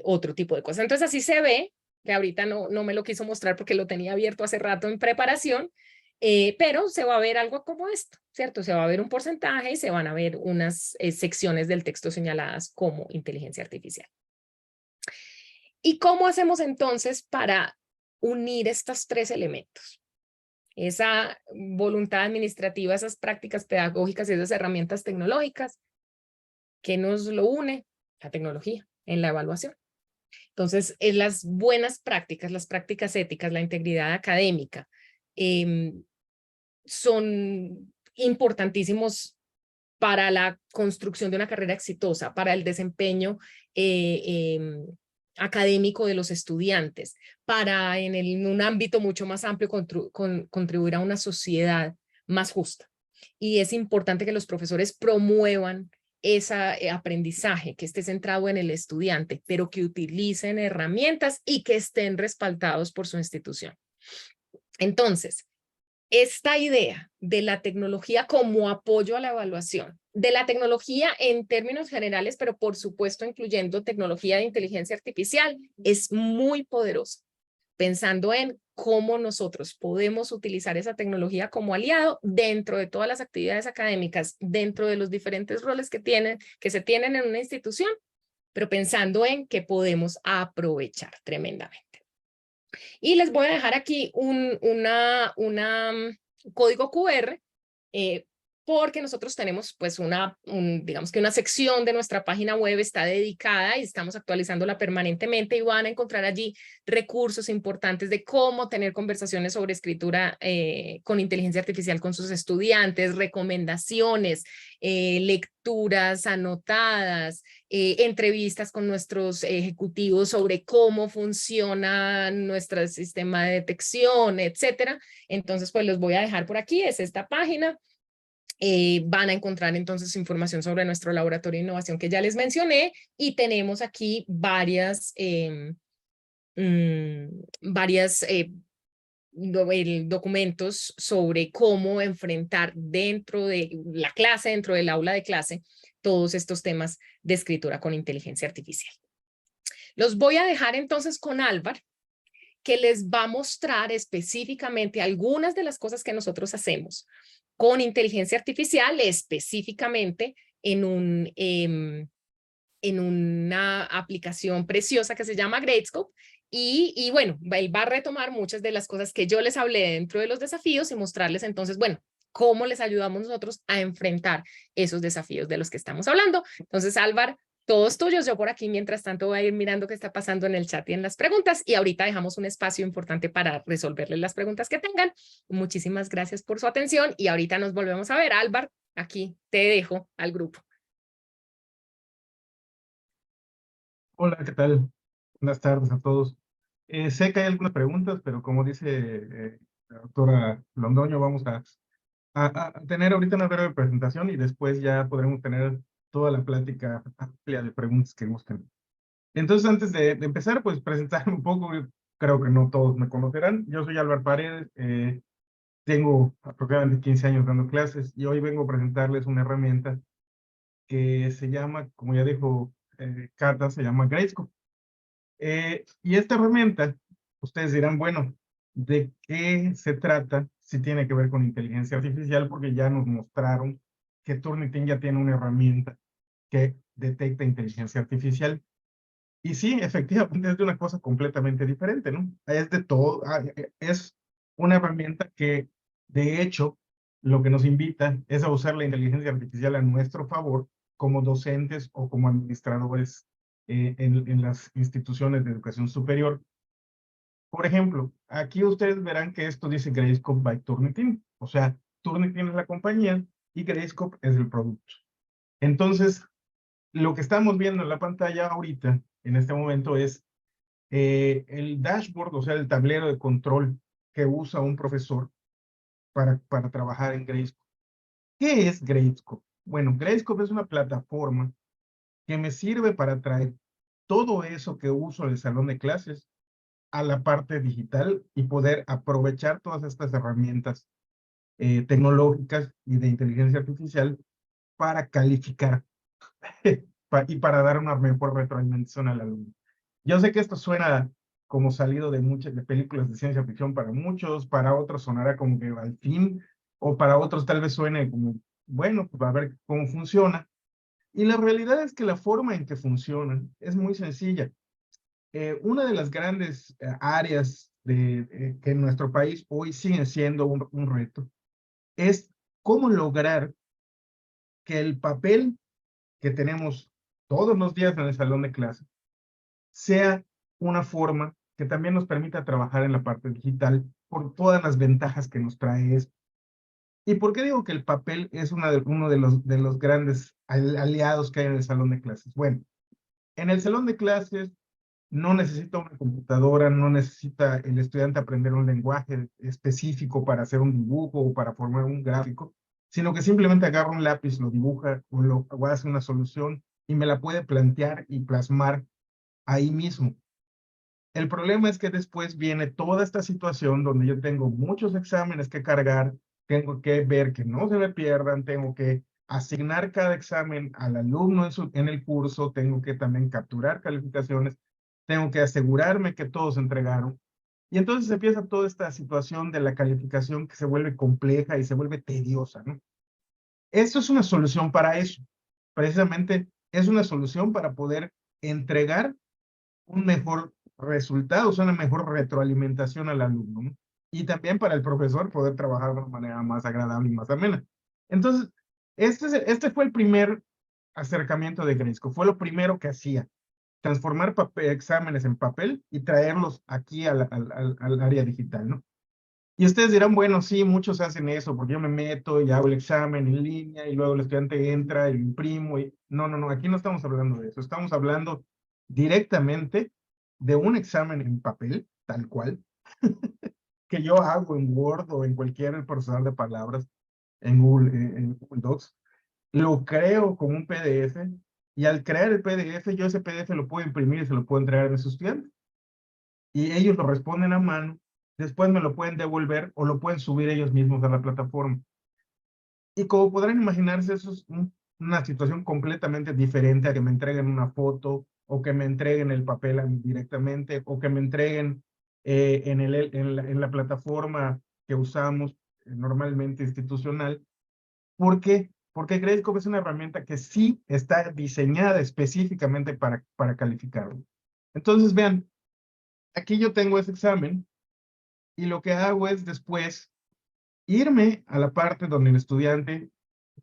otro tipo de cosas. Entonces así se ve, que ahorita no me lo quiso mostrar porque lo tenía abierto hace rato en preparación. pero se va a ver algo como esto, ¿cierto? Se va a ver un porcentaje y se van a ver unas secciones del texto señaladas como inteligencia artificial. ¿Y cómo hacemos entonces para unir estos tres elementos? Esa voluntad administrativa, esas prácticas pedagógicas y esas herramientas tecnológicas. ¿Qué nos lo une? La tecnología en la evaluación. Entonces, las buenas prácticas, las prácticas éticas, la integridad académica, son importantísimos para la construcción de una carrera exitosa, para el desempeño académico de los estudiantes, para en un ámbito mucho más amplio contribuir a una sociedad más justa. Y es importante que los profesores promuevan ese aprendizaje que esté centrado en el estudiante, pero que utilicen herramientas y que estén respaldados por su institución. Entonces, esta idea de la tecnología como apoyo a la evaluación, de la tecnología en términos generales, pero por supuesto incluyendo tecnología de inteligencia artificial, es muy poderosa, pensando en cómo nosotros podemos utilizar esa tecnología como aliado dentro de todas las actividades académicas, dentro de los diferentes roles que se tienen en una institución, pero pensando en que podemos aprovechar tremendamente. Y les voy a dejar aquí un código QR, porque nosotros tenemos pues digamos que una sección de nuestra página web está dedicada y estamos actualizándola permanentemente y van a encontrar allí recursos importantes de cómo tener conversaciones sobre escritura con inteligencia artificial con sus estudiantes, recomendaciones, lecturas anotadas, entrevistas con nuestros ejecutivos sobre cómo funciona nuestro sistema de detección, etcétera. Entonces, pues los voy a dejar por aquí, es esta página. Van a encontrar entonces información sobre nuestro laboratorio de innovación que ya les mencioné y tenemos aquí varias documentos sobre cómo enfrentar dentro de la clase, dentro del aula de clase, todos estos temas de escritura con inteligencia artificial. Los voy a dejar entonces con Álvaro, que les va a mostrar específicamente algunas de las cosas que nosotros hacemos con inteligencia artificial, específicamente en una aplicación preciosa que se llama Gradescope. Y bueno, él va a retomar muchas de las cosas que yo les hablé dentro de los desafíos y mostrarles entonces, bueno, cómo les ayudamos nosotros a enfrentar esos desafíos de los que estamos hablando. Entonces, Álvaro, todos tuyos. Yo por aquí, mientras tanto, voy a ir mirando qué está pasando en el chat y en las preguntas. Y ahorita dejamos un espacio importante para resolverles las preguntas que tengan. Muchísimas gracias por su atención y ahorita nos volvemos a ver. Álvaro, aquí te dejo al grupo. Hola, ¿qué tal? Buenas tardes a todos. Sé que hay algunas preguntas, pero como dice la doctora Londoño, vamos a tener ahorita una breve presentación y después ya podremos tener toda la plática amplia de preguntas que gusten. Entonces, antes de empezar, pues presentarme un poco, yo creo que no todos me conocerán. Yo soy Álvaro Paredes, tengo aproximadamente 15 años dando clases y hoy vengo a presentarles una herramienta que se llama, como ya dijo Cata, se llama Gradescope. Y esta herramienta, ustedes dirán, bueno, ¿de qué se trata? Si tiene que ver con inteligencia artificial, porque ya nos mostraron que Turnitin ya tiene una herramienta que detecta inteligencia artificial. Y sí, efectivamente es de una cosa completamente diferente, ¿no? Es de todo, es una herramienta que, de hecho, lo que nos invita es a usar la inteligencia artificial a nuestro favor como docentes o como administradores en las instituciones de educación superior. Por ejemplo, aquí ustedes verán que esto dice Gradescope by Turnitin, o sea, Turnitin es la compañía y Gradescope es el producto. Entonces, lo que estamos viendo en la pantalla ahorita, en este momento, es el dashboard, o sea, el tablero de control que usa un profesor para trabajar en Gradescope. ¿Qué es Gradescope? Bueno, Gradescope es una plataforma que me sirve para traer todo eso que uso en el salón de clases a la parte digital y poder aprovechar todas estas herramientas tecnológicas y de inteligencia artificial para calificar y para dar una mejor retroalimentación al alumno. Yo sé que esto suena como salido de muchas de películas de ciencia ficción para muchos, para otros sonará como que al fin, o para otros tal vez suene como, bueno, pues a ver cómo funciona. Y la realidad es que la forma en que funcionan es muy sencilla. Una de las grandes áreas que en nuestro país hoy sigue siendo un reto es cómo lograr que el papel que tenemos todos los días en el salón de clase sea una forma que también nos permita trabajar en la parte digital por todas las ventajas que nos trae esto. ¿Y por qué digo que el papel es uno de los grandes aliados que hay en el salón de clases? Bueno, en el salón de clases no necesita una computadora, no necesita el estudiante aprender un lenguaje específico para hacer un dibujo o para formar un gráfico, sino que simplemente agarra un lápiz, lo dibuja o hace una solución y me la puede plantear y plasmar ahí mismo. El problema es que después viene toda esta situación donde yo tengo muchos exámenes que cargar, tengo que ver que no se me pierdan, tengo que asignar cada examen al alumno en el curso, tengo que también capturar calificaciones, tengo que asegurarme que todos entregaron. Y entonces empieza toda esta situación de la calificación que se vuelve compleja y se vuelve tediosa, ¿no? Esto es una solución para eso. Precisamente es una solución para poder entregar un mejor resultado, o sea, una mejor retroalimentación al alumno, ¿no? Y también para el profesor poder trabajar de una manera más agradable y más amena. Entonces, este fue el primer acercamiento de Gresco, fue lo primero que hacía, transformar exámenes en papel y traerlos aquí al área digital, ¿no? Y ustedes dirán, bueno, sí, muchos hacen eso, porque yo me meto y hago el examen en línea y luego el estudiante entra y lo imprimo. No, no, no, aquí no estamos hablando de eso, estamos hablando directamente de un examen en papel, tal cual, que yo hago en Word o en cualquier procesador de palabras en Google Docs, lo creo como un PDF y al crear el PDF, yo ese PDF lo puedo imprimir y se lo puedo entregar a mis estudiantes y ellos lo responden a mano, después me lo pueden devolver o lo pueden subir ellos mismos a la plataforma. Y como podrán imaginarse, eso es una situación completamente diferente a que me entreguen una foto o que me entreguen el papel a mí directamente o que me entreguen en la plataforma que usamos normalmente institucional. ¿Por qué? Porque Gradescope es una herramienta que sí está diseñada específicamente para calificarlo. Entonces, vean, aquí yo tengo ese examen y lo que hago es después irme a la parte donde el estudiante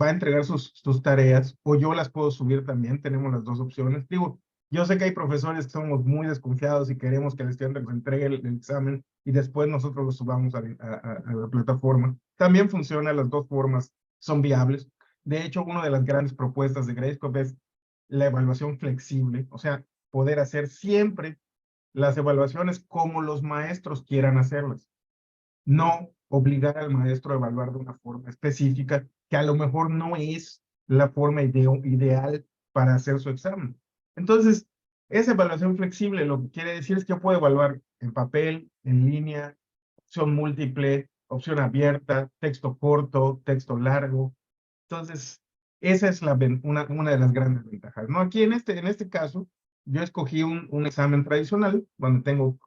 va a entregar sus tareas o yo las puedo subir también, tenemos las dos opciones. Digo, yo sé que hay profesores que somos muy desconfiados y queremos que el estudiante nos entregue el examen y después nosotros lo subamos a la plataforma. También funciona, las dos formas son viables. De hecho, una de las grandes propuestas de Gradescope es la evaluación flexible, o sea, poder hacer siempre las evaluaciones como los maestros quieran hacerlas. No obligar al maestro a evaluar de una forma específica que a lo mejor no es la forma ideal para hacer su examen. Entonces, esa evaluación flexible lo que quiere decir es que yo puedo evaluar en papel, en línea, opción múltiple, opción abierta, texto corto, texto largo. Entonces, esa es una de las grandes ventajas, ¿no? Aquí en este caso, yo escogí un examen tradicional, donde tengo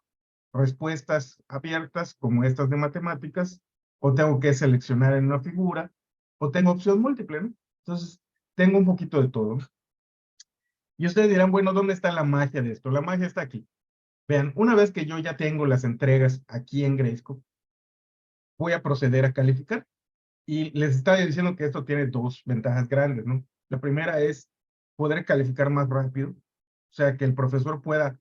respuestas abiertas, como estas de matemáticas, o tengo que seleccionar en una figura, o tengo opción múltiple, ¿no? Entonces, tengo un poquito de todo. Y ustedes dirán, bueno, ¿dónde está la magia de esto? La magia está aquí. Vean, una vez que yo ya tengo las entregas aquí en Gradescope, voy a proceder a calificar. Y les estaba diciendo que esto tiene dos ventajas grandes, ¿no? La primera es poder calificar más rápido, o sea, que el profesor pueda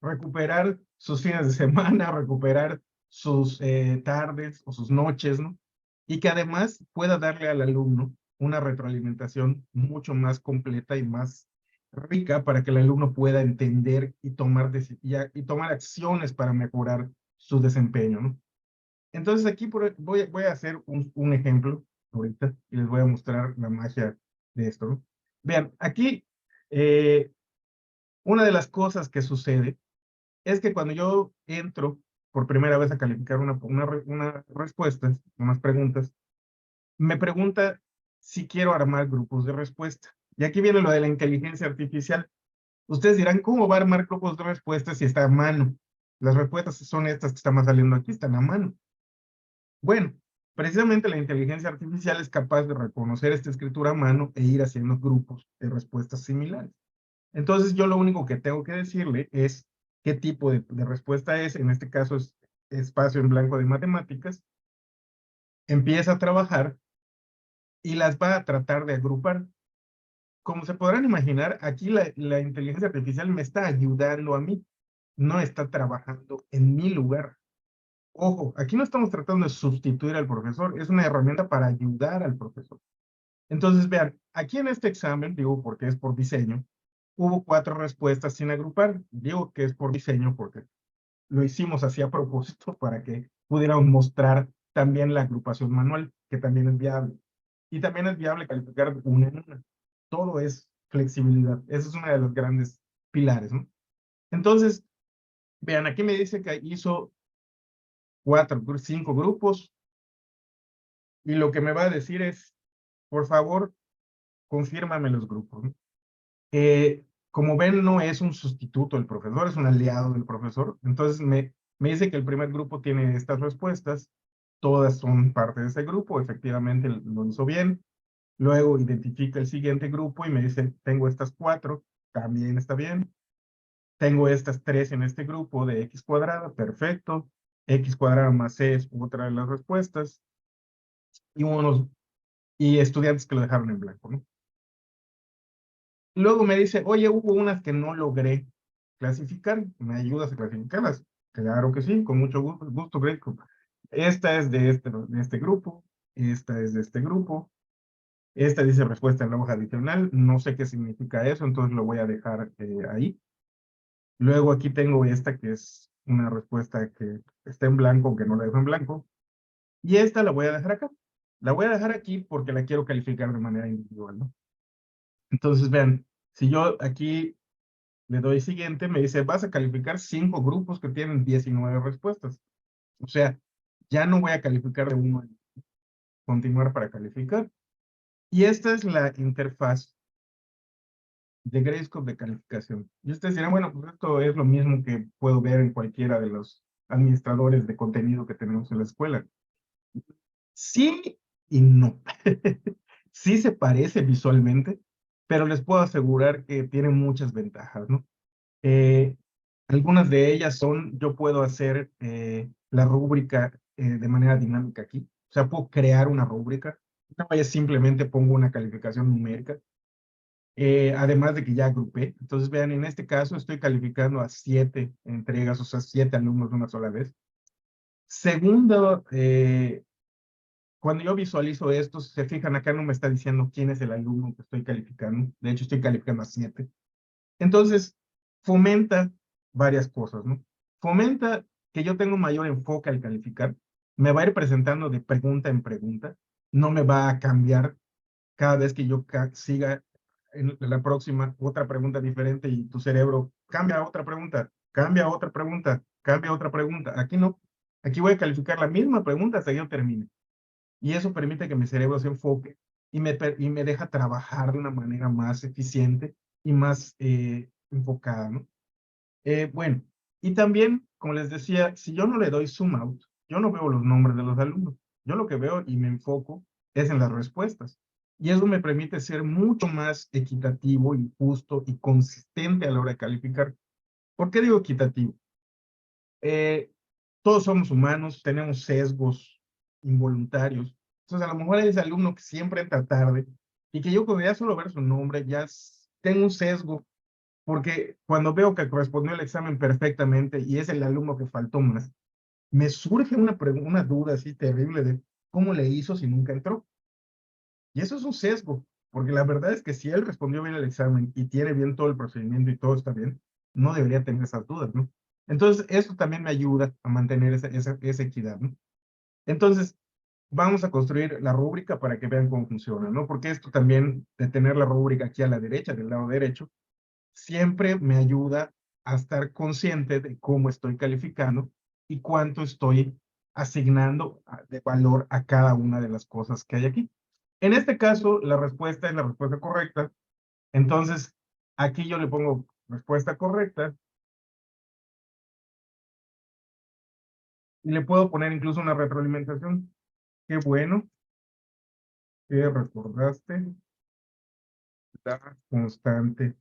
recuperar sus fines de semana, recuperar sus tardes o sus noches, ¿no? Y que además pueda darle al alumno una retroalimentación mucho más completa y más rica para que el alumno pueda entender y tomar acciones para mejorar su desempeño, ¿no? Entonces aquí voy a hacer un ejemplo ahorita y les voy a mostrar la magia de esto, ¿no? Vean, aquí una de las cosas que sucede es que cuando yo entro por primera vez a calificar una respuesta, unas preguntas, me pregunta si quiero armar grupos de respuesta. Y aquí viene lo de la inteligencia artificial. Ustedes dirán, ¿cómo va a armar grupos de respuesta si está a mano? Las respuestas son estas que están saliendo aquí, están a mano. Bueno, precisamente la inteligencia artificial es capaz de reconocer esta escritura a mano e ir haciendo grupos de respuestas similares. Entonces yo lo único que tengo que decirle es qué tipo de respuesta es, en este caso es espacio en blanco de matemáticas, empieza a trabajar y las va a tratar de agrupar. Como se podrán imaginar, aquí la inteligencia artificial me está ayudando a mí, no está trabajando en mi lugar. Ojo, aquí no estamos tratando de sustituir al profesor, es una herramienta para ayudar al profesor. Entonces, vean, aquí en este examen, digo porque es por diseño, hubo 4 respuestas sin agrupar. Digo que es por diseño porque lo hicimos así a propósito para que pudiéramos mostrar también la agrupación manual, que también es viable. Y también es viable calificar una en una. Todo es flexibilidad. Esa es una de las grandes pilares, ¿no? Entonces, vean, aquí me dice que hizo 5 grupos, y lo que me va a decir es, por favor, confírmame los grupos, ¿no? Como ven, no es un sustituto del profesor, es un aliado del profesor. Entonces me dice que el primer grupo tiene estas respuestas, todas son parte de ese grupo, efectivamente lo hizo bien. Luego identifica el siguiente grupo y me dice, tengo estas 4, también está bien. Tengo estas 3 en este grupo de x cuadrada, perfecto. X cuadrada más c es otra de las respuestas. Y estudiantes que lo dejaron en blanco, ¿no? Luego me dice, oye, hubo unas que no logré clasificar, ¿me ayudas a clasificarlas? Claro que sí, con mucho gusto, Greg. Esta es de este grupo, esta es de este grupo, esta dice respuesta en la hoja adicional, no sé qué significa eso, entonces lo voy a dejar ahí. Luego aquí tengo esta que es una respuesta que está en blanco, que no la dejo en blanco, y esta la voy a dejar acá. La voy a dejar aquí porque la quiero calificar de manera individual, ¿no? Entonces, vean, si yo aquí le doy siguiente, me dice, vas a calificar 5 grupos que tienen 19 respuestas. O sea, ya no voy a calificar de uno, continuar para calificar. Y esta es la interfaz de Gradescope de calificación. Y ustedes dirán, bueno, pues esto es lo mismo que puedo ver en cualquiera de los administradores de contenido que tenemos en la escuela. Sí y no. Sí se parece visualmente, pero les puedo asegurar que tiene muchas ventajas, ¿no? Eh, Algunas de ellas son, yo puedo hacer la rúbrica de manera dinámica aquí. O sea, puedo crear una rúbrica. No vaya, simplemente pongo una calificación numérica. Además de que ya agrupé. Entonces, vean, en este caso estoy calificando a 7 entregas, o sea, 7 alumnos de una sola vez. Segundo, cuando yo visualizo esto, si se fijan, acá no me está diciendo quién es el alumno que estoy calificando. De hecho, estoy calificando a 7. Entonces, fomenta varias cosas, ¿no? Fomenta que yo tenga un mayor enfoque al calificar. Me va a ir presentando de pregunta en pregunta. No me va a cambiar cada vez que yo siga en la próxima otra pregunta diferente y tu cerebro cambia a otra pregunta, cambia a otra pregunta, cambia a otra pregunta. Aquí no. Aquí voy a calificar la misma pregunta hasta que yo termine. Y eso permite que mi cerebro se enfoque y me deja trabajar de una manera más eficiente y más enfocada, ¿no? Bueno, y también, como les decía, si yo no le doy zoom out, yo no veo los nombres de los alumnos. Yo lo que veo y me enfoco es en las respuestas. Y eso me permite ser mucho más equitativo y justo y consistente a la hora de calificar. ¿Por qué digo equitativo? Eh, Todos somos humanos, tenemos sesgos involuntarios. Entonces, a lo mejor hay ese alumno que siempre entra tarde y que yo cuando ya solo ver su nombre ya tengo un sesgo, porque cuando veo que correspondió al examen perfectamente y es el alumno que faltó más, me surge una duda así terrible de cómo le hizo si nunca entró. Y eso es un sesgo, porque la verdad es que si él respondió bien el examen y tiene bien todo el procedimiento y todo está bien, no debería tener esas dudas, ¿no? Entonces, eso también me ayuda a mantener esa equidad, ¿no? Entonces, vamos a construir la rúbrica para que vean cómo funciona, ¿no? Porque esto también, de tener la rúbrica aquí a la derecha, del lado derecho, siempre me ayuda a estar consciente de cómo estoy calificando y cuánto estoy asignando de valor a cada una de las cosas que hay aquí. En este caso, la respuesta es la respuesta correcta. Entonces, aquí yo le pongo respuesta correcta. Y le puedo poner incluso una retroalimentación. Qué bueno que recordaste la constante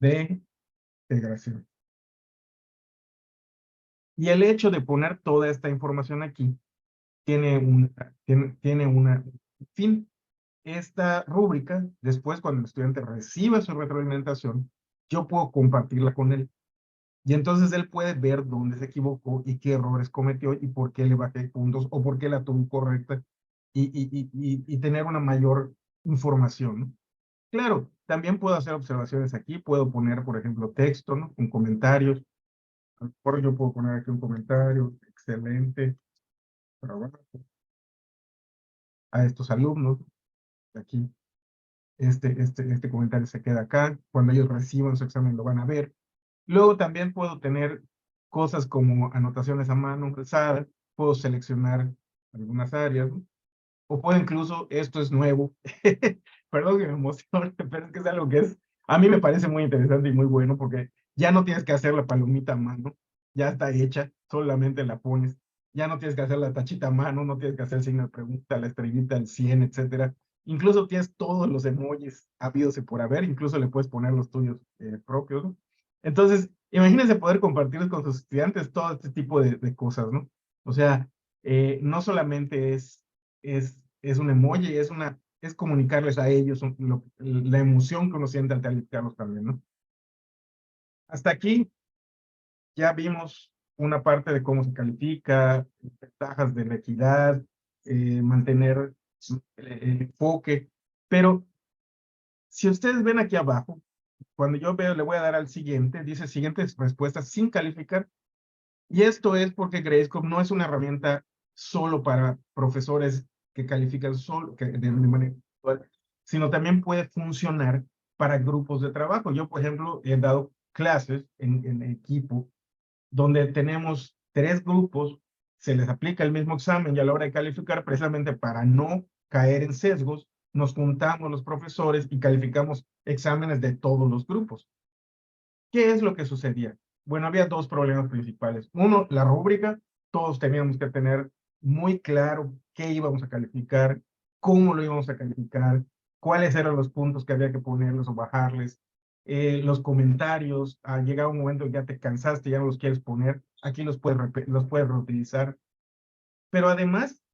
de integración. Y el hecho de poner toda esta información aquí tiene un fin. Esta rúbrica, después cuando el estudiante reciba su retroalimentación, yo puedo compartirla con él. Y entonces él puede ver dónde se equivocó y qué errores cometió y por qué le bajé puntos o por qué la tuvo correcta y tener una mayor información, ¿no? Claro, también puedo hacer observaciones aquí, puedo poner, por ejemplo, texto, ¿no? Con comentarios. A lo mejor yo puedo poner aquí un comentario, excelente trabajo a estos alumnos. Aquí, este comentario se queda acá. Cuando ellos reciban su examen lo van a ver. Luego también puedo tener cosas como anotaciones a mano alzada, puedo seleccionar algunas áreas, ¿no? O puedo incluso, esto es nuevo, perdón que me emocione, pero es que es algo que a mí me parece muy interesante y muy bueno porque ya no tienes que hacer la palomita a mano, ya está hecha, solamente la pones, ya no tienes que hacer la tachita a mano, no tienes que hacer el signo de pregunta, la estrellita, el 100, etcétera. Incluso tienes todos los emojis habidos y por haber, incluso le puedes poner los tuyos propios, ¿no? Entonces, imagínense poder compartir con sus estudiantes todo este tipo de cosas, ¿no? O sea, no solamente es un emoji, es comunicarles a ellos la emoción que uno siente al calificarlos también, ¿no? Hasta aquí ya vimos una parte de cómo se califica, ventajas de la equidad, mantener el enfoque, pero si ustedes ven aquí abajo, cuando yo veo, le voy a dar al siguiente, dice siguientes respuestas sin calificar, y esto es porque Gradescope no es una herramienta solo para profesores que califican solo, de manera individual, sino también puede funcionar para grupos de trabajo. Yo, por ejemplo, he dado clases en equipo donde tenemos 3 grupos, se les aplica el mismo examen y a la hora de calificar, precisamente para no caer en sesgos, nos juntamos los profesores y calificamos exámenes de todos los grupos. ¿Qué es lo que sucedía? Bueno, había 2 problemas principales. Uno, la rúbrica. Todos teníamos que tener muy claro qué íbamos a calificar, cómo lo íbamos a calificar, cuáles eran los puntos que había que ponerles o bajarles. Los comentarios, al llegar un momento que ya te cansaste, ya no los quieres poner, aquí los puedes reutilizar. Pero además,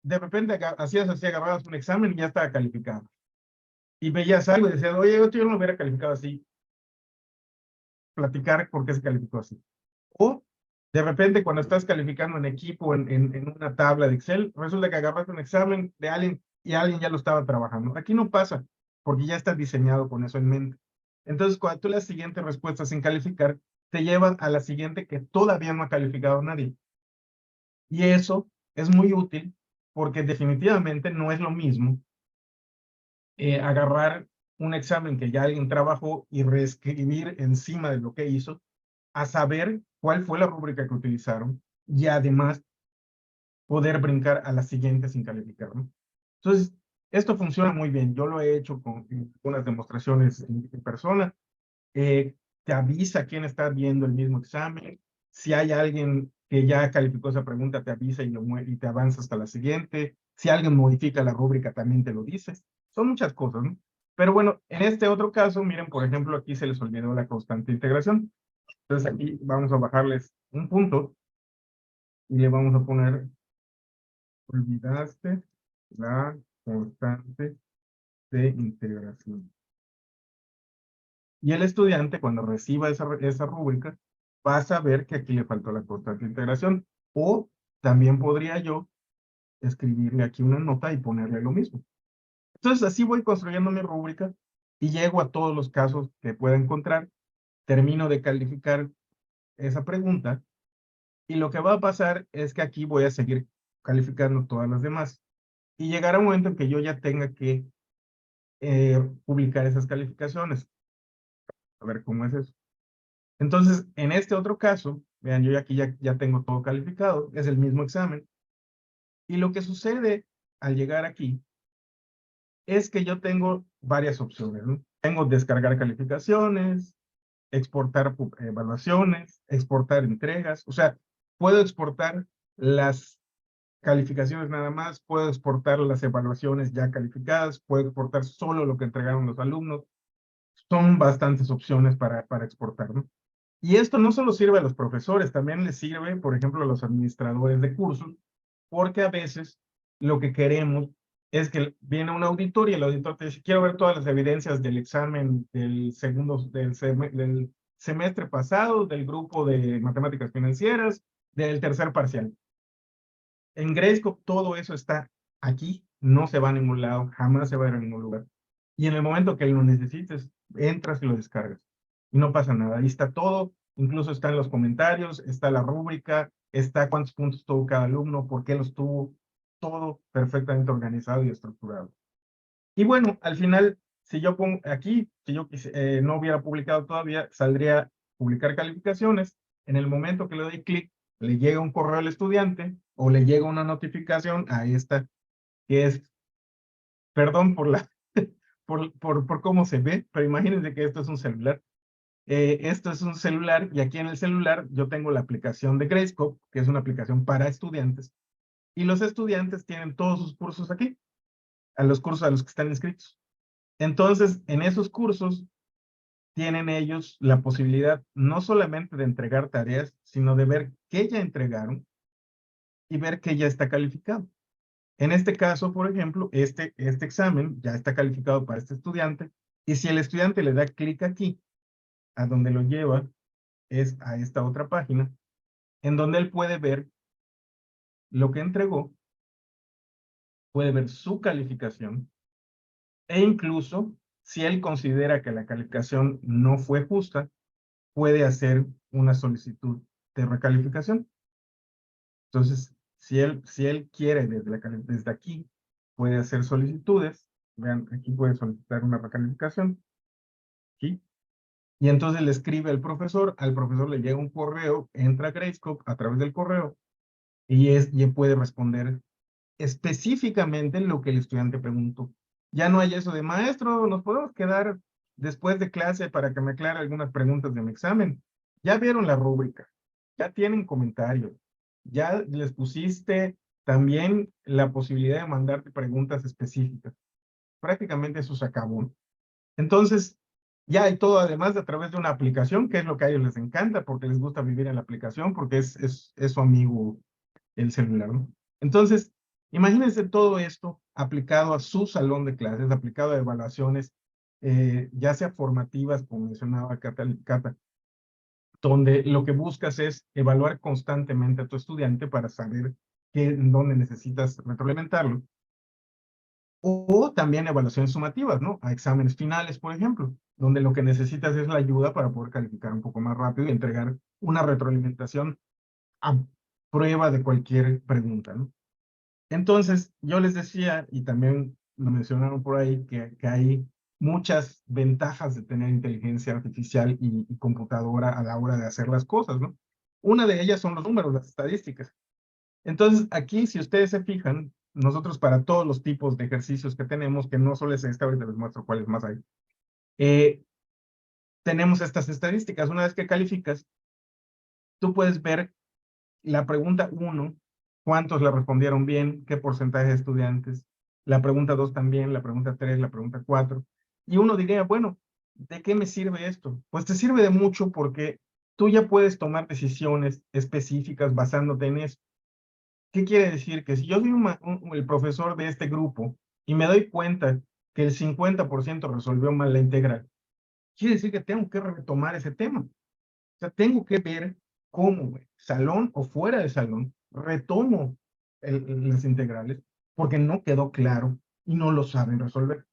de repente hacías así, agarrabas un examen y ya estaba calificado. Y veías algo y decías, oye, yo no lo hubiera calificado así. Platicar por qué se calificó así. O de repente cuando estás calificando en equipo, en una tabla de Excel, resulta que agarraste un examen de alguien y alguien ya lo estaba trabajando. Aquí no pasa, porque ya está diseñado con eso en mente. Entonces, cuando tú las siguientes respuestas sin calificar, te llevan a la siguiente que todavía no ha calificado nadie. Y eso es muy útil porque definitivamente no es lo mismo agarrar un examen que ya alguien trabajó y reescribir encima de lo que hizo, a saber cuál fue la rúbrica que utilizaron y además poder brincar a la siguiente sin calificar, ¿no? Entonces, esto funciona muy bien. Yo lo he hecho con unas demostraciones en persona. Te avisa quién está viendo el mismo examen. Si hay alguien que ya calificó esa pregunta, te avisa y te avanza hasta la siguiente. Si alguien modifica la rúbrica, también te lo dice. Son muchas cosas, ¿no? Pero bueno, en este otro caso, miren, por ejemplo, aquí se les olvidó la constante de integración. Entonces aquí vamos a bajarles un punto y le vamos a poner, olvidaste la constante de integración. Y el estudiante, cuando reciba esa rúbrica, va a saber que aquí le faltó la constante de integración. O también podría yo escribirle aquí una nota y ponerle lo mismo. Entonces así voy construyendo mi rúbrica y llego a todos los casos que pueda encontrar. Termino de calificar esa pregunta y lo que va a pasar es que aquí voy a seguir calificando todas las demás. Y llegará un momento en que yo ya tenga que publicar esas calificaciones. A ver cómo es eso. Entonces, en este otro caso, vean, yo aquí ya tengo todo calificado, es el mismo examen. Y lo que sucede al llegar aquí es que yo tengo varias opciones, ¿no? Tengo descargar calificaciones, exportar evaluaciones, exportar entregas. O sea, puedo exportar las calificaciones nada más, puedo exportar las evaluaciones ya calificadas, puedo exportar solo lo que entregaron los alumnos. Son bastantes opciones para exportar, ¿no? Y esto no solo sirve a los profesores, también les sirve, por ejemplo, a los administradores de cursos, porque a veces lo que queremos es que viene un auditor y el auditor te dice, quiero ver todas las evidencias del examen del del semestre pasado, del grupo de matemáticas financieras, del tercer parcial. En Gradescope todo eso está aquí, no se va a ningún lado, jamás se va a ir a ningún lugar. Y en el momento que lo necesites, entras y lo descargas. Y no pasa nada, ahí está todo, incluso está en los comentarios, está la rúbrica, está cuántos puntos tuvo cada alumno, por qué los tuvo, todo perfectamente organizado y estructurado. Y bueno, al final, si yo pongo aquí, si yo no hubiera publicado todavía, saldría publicar calificaciones. En el momento que le doy clic, le llega un correo al estudiante o le llega una notificación a esta, que es, perdón por la, por cómo se ve, pero imagínense que esto es un celular. Esto es un celular y aquí en el celular yo tengo la aplicación de Gradescope, que es una aplicación para estudiantes. Y los estudiantes tienen todos sus cursos aquí, a los cursos a los que están inscritos. Entonces, en esos cursos tienen ellos la posibilidad no solamente de entregar tareas, sino de ver qué ya entregaron y ver qué ya está calificado. En este caso, por ejemplo, este examen ya está calificado para este estudiante, y si el estudiante le da clic aquí, a donde lo lleva, es a esta otra página, en donde él puede ver lo que entregó, puede ver su calificación, e incluso, si él considera que la calificación no fue justa, puede hacer una solicitud de recalificación. Entonces, si él quiere desde aquí, puede hacer solicitudes. Vean, aquí puede solicitar una recalificación. ¿Sí? Y entonces le escribe al profesor le llega un correo, entra a Gradescope a través del correo y él puede responder específicamente lo que el estudiante preguntó. Ya no hay eso de, maestro, nos podemos quedar después de clase para que me aclare algunas preguntas de mi examen. Ya vieron la rúbrica, ya tienen comentarios, ya les pusiste también la posibilidad de mandarte preguntas específicas. Prácticamente eso se acabó. Entonces, ya hay todo, además, a través de una aplicación, que es lo que a ellos les encanta, porque les gusta vivir en la aplicación, porque es su amigo el celular, ¿no? Entonces, imagínense todo esto aplicado a su salón de clases, aplicado a evaluaciones, ya sea formativas, como mencionaba Cata, donde lo que buscas es evaluar constantemente a tu estudiante para saber dónde necesitas retroalimentarlo. O también evaluaciones sumativas, ¿no? A exámenes finales, por ejemplo, donde lo que necesitas es la ayuda para poder calificar un poco más rápido y entregar una retroalimentación a prueba de cualquier pregunta, ¿no? Entonces, yo les decía, y también lo mencionaron por ahí, que hay muchas ventajas de tener inteligencia artificial y computadora a la hora de hacer las cosas, ¿no? Una de ellas son los números, las estadísticas. Entonces, aquí, si ustedes se fijan, nosotros para todos los tipos de ejercicios que tenemos, que no solo es esta, ahorita les muestro cuáles más hay, tenemos estas estadísticas. Una vez que calificas, tú puedes ver la pregunta 1, cuántos la respondieron bien, qué porcentaje de estudiantes, la pregunta 2 también, la pregunta 3, la pregunta 4, y uno diría, bueno, ¿de qué me sirve esto? Pues te sirve de mucho porque tú ya puedes tomar decisiones específicas basándote en eso. ¿Qué quiere decir? Que si yo soy el profesor de este grupo y me doy cuenta que el 50% resolvió mal la integral, quiere decir que tengo que retomar ese tema. O sea, tengo que ver cómo, salón o fuera de salón, retomo las integrales porque no quedó claro y no lo saben resolver.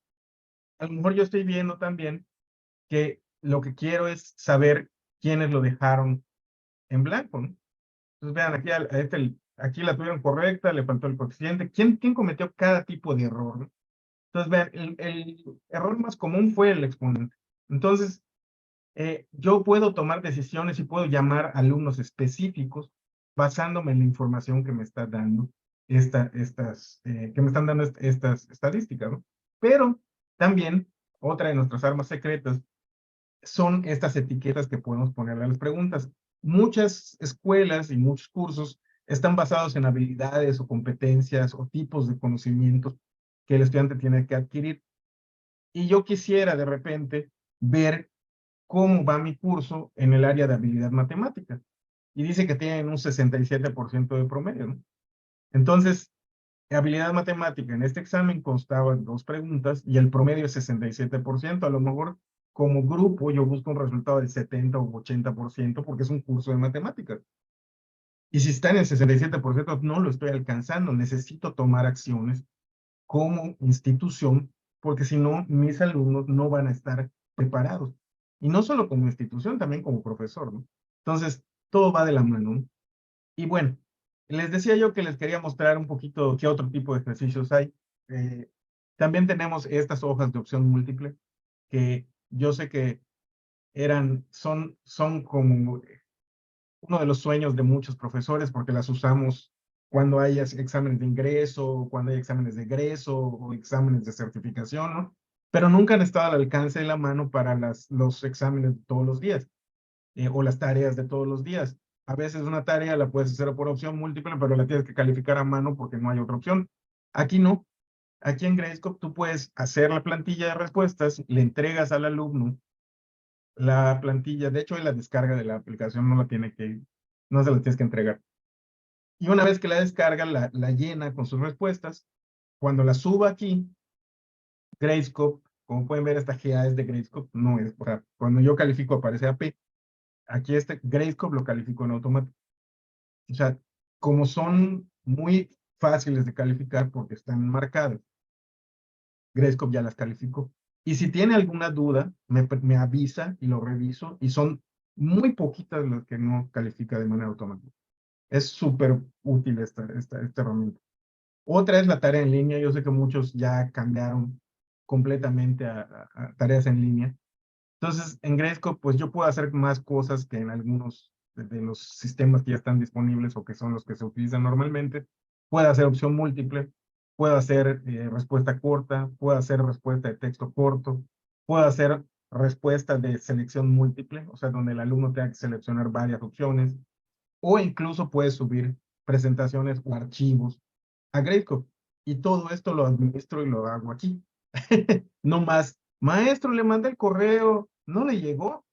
A lo mejor yo estoy viendo también que lo que quiero es saber quiénes lo dejaron en blanco, ¿no? Entonces vean, aquí la tuvieron correcta, le faltó el coeficiente. ¿Quién cometió cada tipo de error, ¿no? Entonces vean, el error más común fue el exponente. Entonces, yo puedo tomar decisiones y puedo llamar a alumnos específicos basándome en la información que me está dando que me están dando estas estadísticas, ¿no? Pero también otra de nuestras armas secretas son estas etiquetas que podemos ponerle a las preguntas. muchas escuelas y muchos cursos están basados en habilidades o competencias o tipos de conocimientos que el estudiante tiene que adquirir. Y yo quisiera de repente ver cómo va mi curso en el área de habilidad matemática. Y dice que tienen un 67% de promedio, ¿no? Entonces, habilidad matemática en este examen constaba de 2 preguntas y el promedio es 67%. A lo mejor como grupo yo busco un resultado del 70 o 80% porque es un curso de matemáticas. Y si está en el 67% no lo estoy alcanzando. Necesito tomar acciones como institución porque si no, mis alumnos no van a estar preparados. Y no solo como institución, también como profesor, ¿no? Entonces, todo va de la mano, ¿no? Y bueno, les decía yo que les quería mostrar un poquito qué otro tipo de ejercicios hay. También tenemos estas hojas de opción múltiple, que yo sé que son como uno de los sueños de muchos profesores, porque las usamos cuando hay exámenes de ingreso, cuando hay exámenes de egreso o exámenes de certificación, ¿no? Pero nunca han estado al alcance de la mano para los exámenes de todos los días. O las tareas de todos los días. A veces una tarea la puedes hacer por opción múltiple, pero la tienes que calificar a mano porque no hay otra opción. Aquí no. Aquí en Gradescope tú puedes hacer la plantilla de respuestas, le entregas al alumno la plantilla, de hecho, él la descarga de la aplicación, no se la tienes que entregar. Y una vez que la descarga, la llena con sus respuestas. Cuando la suba aquí, Gradescope, como pueden ver, esta GA es de Gradescope, no es, o sea, cuando yo califico aparece AP. Aquí este Gradescope lo califico en automático. O sea, como son muy fáciles de calificar porque están marcadas, Gradescope ya las calificó. Y si tiene alguna duda, me avisa y lo reviso. Y son muy poquitas las que no califica de manera automática. Es súper útil esta herramienta. Otra es la tarea en línea. Yo sé que muchos ya cambiaron completamente a tareas en línea. Entonces, en Gradescope, pues yo puedo hacer más cosas que en algunos de los sistemas que ya están disponibles o que son los que se utilizan normalmente. Puedo hacer opción múltiple, puedo hacer respuesta corta, puedo hacer respuesta de texto corto, puedo hacer respuesta de selección múltiple, o sea, donde el alumno tenga que seleccionar varias opciones, o incluso puede subir presentaciones o archivos a Gradescope. Y todo esto lo administro y lo hago aquí. No más, maestro, le mandé el correo, no le llegó.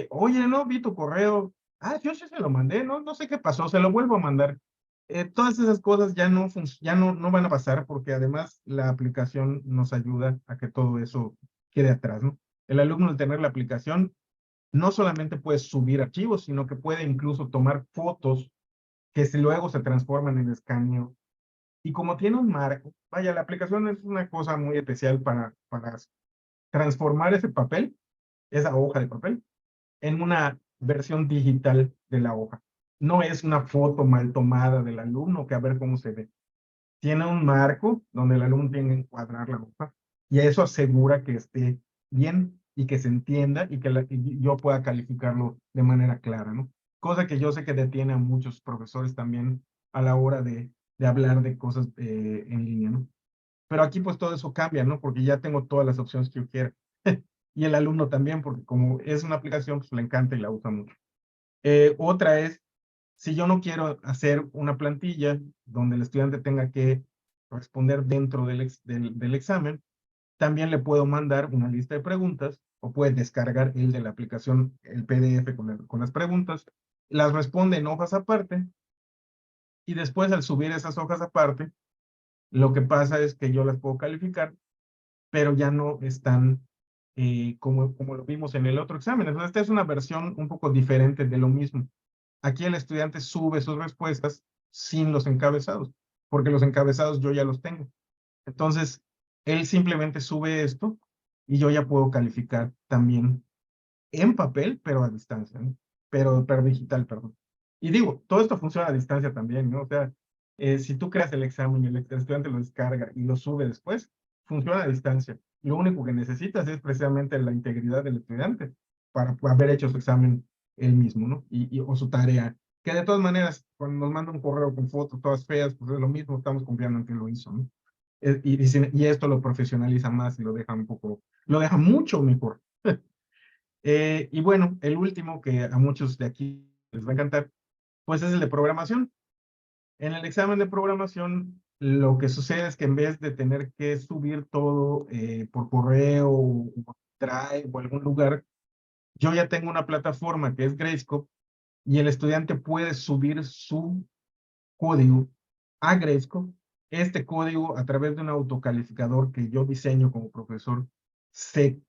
Oye, no vi tu correo. Ah, yo sí se lo mandé, no sé qué pasó, se lo vuelvo a mandar. Todas esas cosas ya no van a pasar porque además la aplicación nos ayuda a que todo eso quede atrás, ¿no? El alumno al tener la aplicación no solamente puede subir archivos, sino que puede incluso tomar fotos que luego se transforman en escaneo. Y como tiene un marco, vaya, la aplicación es una cosa muy especial para transformar ese papel, esa hoja de papel, en una versión digital de la hoja. No es una foto mal tomada del alumno que a ver cómo se ve. Tiene un marco donde el alumno tiene que encuadrar la hoja y eso asegura que esté bien y que se entienda y que y yo pueda calificarlo de manera clara, ¿no? Cosa que yo sé que detiene a muchos profesores también a la hora de hablar de cosas en línea, ¿no? Pero aquí pues todo eso cambia, ¿no? Porque ya tengo todas las opciones que yo quiera. Y el alumno también, porque como es una aplicación, pues le encanta y la usa mucho. Otra es, si yo no quiero hacer una plantilla donde el estudiante tenga que responder dentro del examen, también le puedo mandar una lista de preguntas o puede descargar el de la aplicación, el PDF con las preguntas, las responde en hojas aparte y después al subir esas hojas aparte, lo que pasa es que yo las puedo calificar, pero ya no están como lo vimos en el otro examen. Entonces, esta es una versión un poco diferente de lo mismo. Aquí el estudiante sube sus respuestas sin los encabezados, porque los encabezados yo ya los tengo. Entonces, él simplemente sube esto y yo ya puedo calificar también en papel, pero a distancia, ¿no? Pero digital, perdón. Y digo, todo esto funciona a distancia también, ¿no? O sea, si tú creas el examen y el estudiante lo descarga y lo sube después, funciona a distancia. Lo único que necesitas es precisamente la integridad del estudiante para haber hecho su examen él mismo, ¿no? O su tarea. Que de todas maneras, cuando nos manda un correo con fotos todas feas, pues es lo mismo, estamos confiando en que lo hizo, ¿no? Y esto lo profesionaliza más y lo deja lo deja mucho mejor. Y bueno, el último que a muchos de aquí les va a encantar, pues es el de programación. En el examen de programación, lo que sucede es que en vez de tener que subir todo por correo o Drive o algún lugar, yo ya tengo una plataforma que es Gradescope y el estudiante puede subir su código a Gradescope. Este código, a través de un autocalificador que yo diseño como profesor, se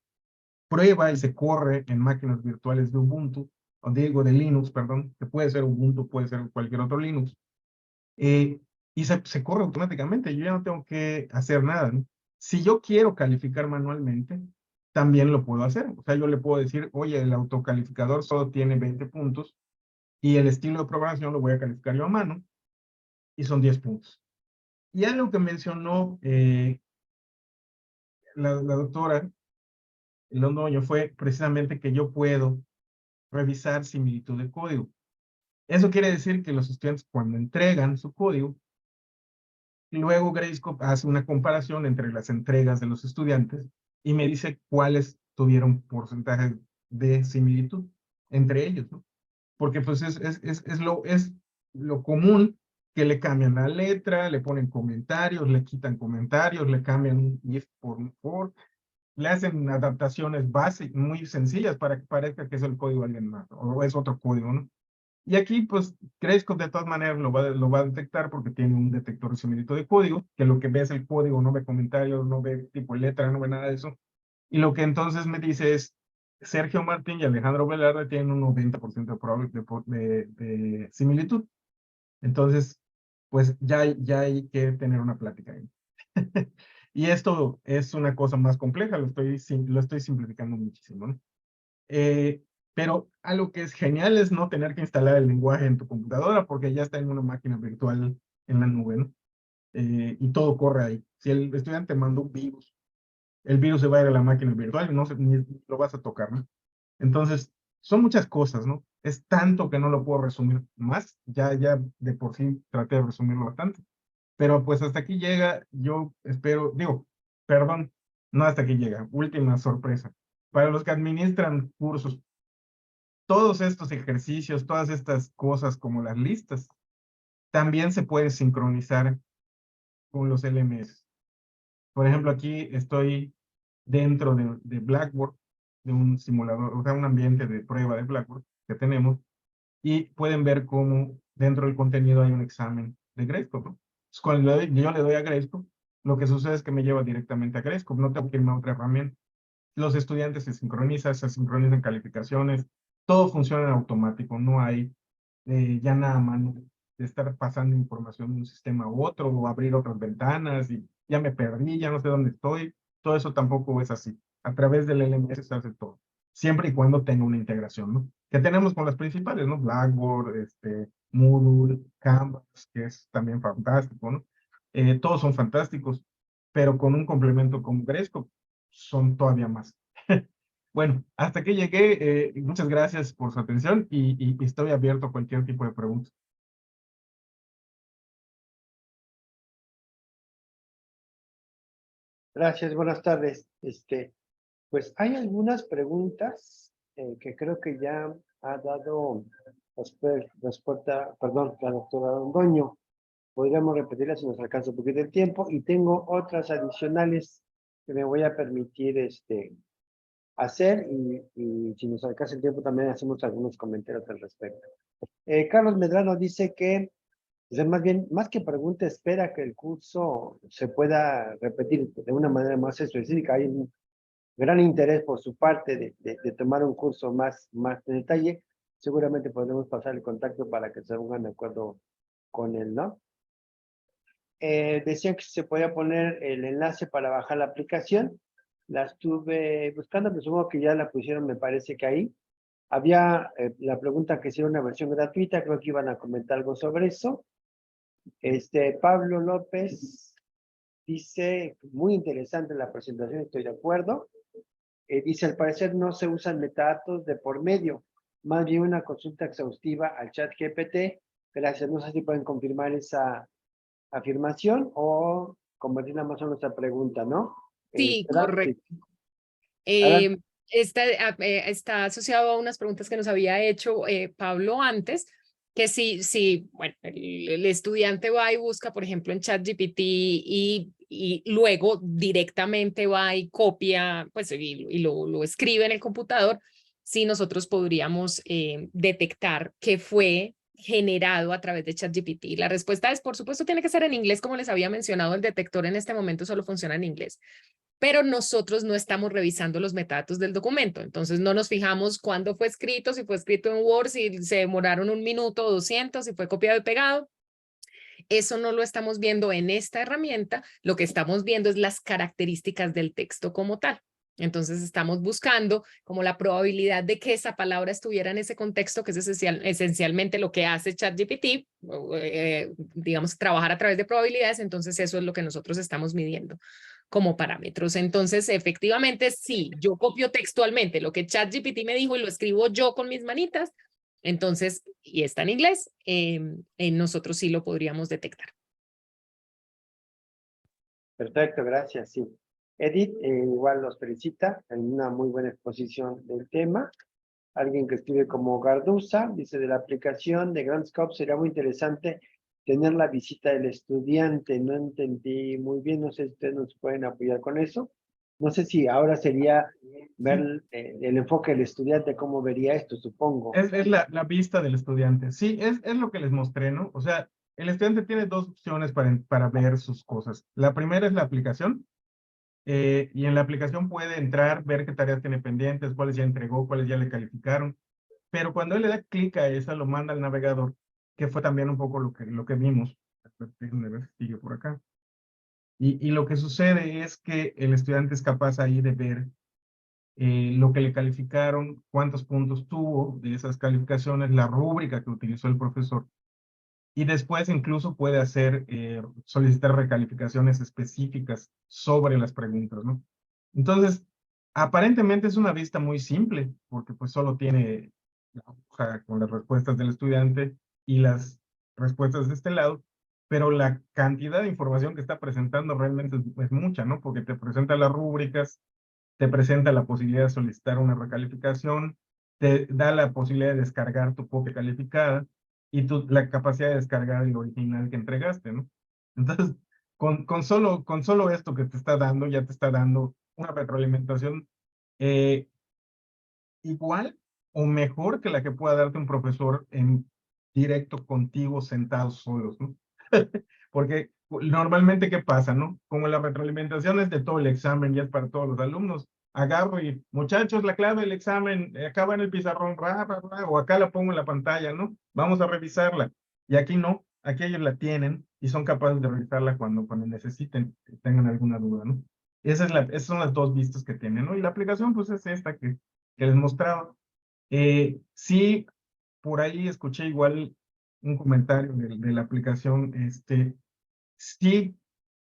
prueba y se corre en máquinas virtuales de Ubuntu, o digo de Linux, perdón, que puede ser Ubuntu, puede ser cualquier otro Linux, y se corre automáticamente, yo ya no tengo que hacer nada, ¿no? Si yo quiero calificar manualmente, también lo puedo hacer. O sea, yo le puedo decir, oye, el autocalificador solo tiene 20 puntos y el estilo de programación lo voy a calificar yo a mano y son 10 puntos. Y algo que mencionó la doctora Londoño fue precisamente que yo puedo revisar similitud de código. Eso quiere decir que los estudiantes cuando entregan su código, luego Gradescope hace una comparación entre las entregas de los estudiantes y me dice cuáles tuvieron porcentaje de similitud entre ellos, ¿no? Porque pues es lo común que le cambian la letra, le ponen comentarios, le quitan comentarios, le cambian un if por un for, le hacen adaptaciones básicas, muy sencillas para que parezca que es el código de alguien más, o es otro código, ¿no? Y aquí, pues, Gradescope de todas maneras lo va a detectar porque tiene un detector de similitud de código, que lo que ve es el código, no ve comentarios, no ve tipo de letra, no ve nada de eso. Y lo que entonces me dice es, Sergio Martín y Alejandro Velarde tienen un 90% de similitud. Entonces, pues ya hay que tener una plática ahí. Y esto es una cosa más compleja, lo estoy simplificando muchísimo, ¿no? Pero algo que es genial es no tener que instalar el lenguaje en tu computadora porque ya está en una máquina virtual en la nube, ¿no? Y todo corre ahí. Si el estudiante mandó un virus, el virus se va a ir a la máquina virtual y ni lo vas a tocar, ¿no? Entonces, son muchas cosas, ¿no? Es tanto que no lo puedo resumir más. Ya de por sí traté de resumirlo bastante. Pero pues hasta aquí llega, yo espero, digo, perdón, no hasta aquí llega, última sorpresa. Para los que administran cursos, todos estos ejercicios, todas estas cosas como las listas, también se pueden sincronizar con los LMS. Por ejemplo, aquí estoy dentro de Blackboard, de un simulador, o sea, un ambiente de prueba de Blackboard que tenemos, y pueden ver cómo dentro del contenido hay un examen de Gradescope, ¿no? Entonces, cuando yo le doy a Gradescope, lo que sucede es que me lleva directamente a Gradescope, no tengo que irme a otra herramienta. Los estudiantes se sincronizan calificaciones, todo funciona en automático, no hay ya nada más de estar pasando información de un sistema a otro o abrir otras ventanas y ya me perdí, ya no sé dónde estoy. Todo eso tampoco es así. A través del LMS se hace todo, siempre y cuando tenga una integración, ¿no? Que tenemos con las principales, ¿no? Blackboard, Moodle, Canvas, que es también fantástico, ¿no? Todos son fantásticos, pero con un complemento como Gradescope son todavía más. Bueno, hasta que llegué, muchas gracias por su atención y estoy abierto a cualquier tipo de pregunta. Gracias, buenas tardes. Pues hay algunas preguntas que creo que ya ha dado respuesta, perdón, la doctora Londoño. Podríamos repetirlas si nos alcanza un poquito el tiempo. Y tengo otras adicionales que me voy a permitir hacer y si nos alcanza el tiempo también hacemos algunos comentarios al respecto. Carlos Medrano dice que, o sea, más bien, más que pregunta, espera que el curso se pueda repetir de una manera más específica. Hay un gran interés por su parte de tomar un curso más en detalle. Seguramente podremos pasar el contacto para que se pongan de acuerdo con él, ¿no? Decían que se podía poner el enlace para bajar la aplicación. La estuve buscando, pero supongo que ya la pusieron, me parece que ahí. Había la pregunta que si era una versión gratuita, creo que iban a comentar algo sobre eso. Pablo López dice, muy interesante la presentación, estoy de acuerdo. Dice, al parecer no se usan metadatos de por medio, más bien una consulta exhaustiva al chat GPT. Gracias, no sé si pueden confirmar esa afirmación o convertir nada más en nuestra pregunta, ¿no? Sí, ¿verdad? correcto. Sí. Adelante. Está asociado a unas preguntas que nos había hecho Pablo antes, que si bueno, el estudiante va y busca, por ejemplo, en ChatGPT y luego directamente va y copia, pues, y lo escribe en el computador, si nosotros podríamos detectar que fue generado a través de ChatGPT. La respuesta es, por supuesto, tiene que ser en inglés, como les había mencionado, el detector en este momento solo funciona en inglés, pero nosotros no estamos revisando los metadatos del documento. Entonces no nos fijamos cuándo fue escrito, si fue escrito en Word, si se demoraron 1 minuto o 200, si fue copiado y pegado. Eso no lo estamos viendo en esta herramienta. Lo que estamos viendo es las características del texto como tal. Entonces estamos buscando como la probabilidad de que esa palabra estuviera en ese contexto, que es esencialmente lo que hace ChatGPT, digamos, trabajar a través de probabilidades. Entonces eso es lo que nosotros estamos midiendo como parámetros. Entonces, efectivamente, sí, yo copio textualmente lo que ChatGPT me dijo y lo escribo yo con mis manitas. Entonces, y está en inglés, nosotros sí lo podríamos detectar. Perfecto, gracias, sí. Edith, igual los felicita en una muy buena exposición del tema. Alguien que escribe como Gardusa, dice de la aplicación de Grandscope sería muy interesante tener la visita del estudiante. No entendí muy bien, no sé si ustedes nos pueden apoyar con eso. No sé si ahora sería ver el enfoque del estudiante, cómo vería esto, supongo. Es la vista del estudiante. Sí, es lo que les mostré, ¿no? O sea, el estudiante tiene dos opciones para ver sus cosas. La primera es la aplicación, y en la aplicación puede entrar, ver qué tareas tiene pendientes, cuáles ya entregó, cuáles ya le calificaron. Pero cuando él le da clic a esa, lo manda al navegador, que fue también un poco lo que vimos. Déjenme ver si sigue por acá. Y lo que sucede es que el estudiante es capaz ahí de ver lo que le calificaron, cuántos puntos tuvo de esas calificaciones, la rúbrica que utilizó el profesor. Y después incluso puede hacer, solicitar recalificaciones específicas sobre las preguntas, ¿no? Entonces, aparentemente es una vista muy simple, porque pues solo tiene la hoja con las respuestas del estudiante y las respuestas de este lado, pero la cantidad de información que está presentando realmente es mucha, ¿no? Porque te presenta las rúbricas, te presenta la posibilidad de solicitar una recalificación, te da la posibilidad de descargar tu copia calificada y la capacidad de descargar el original que entregaste, ¿no? Entonces, con solo esto que te está dando, ya te está dando una retroalimentación eh, igual o mejor que la que pueda darte un profesor en directo contigo sentados solos, ¿no? Porque normalmente, ¿qué pasa, no? Como la retroalimentación es de todo el examen y es para todos los alumnos, agarro y, muchachos, la clave del examen, acá va en el pizarrón, o acá la pongo en la pantalla, ¿no? Vamos a revisarla. Y aquí no, aquí ellos la tienen y son capaces de revisarla cuando necesiten, tengan alguna duda, ¿no? Esas son las dos vistas que tienen, ¿no? Y la aplicación, pues, es esta que les mostraba. Sí, por ahí escuché igual un comentario de la aplicación, sí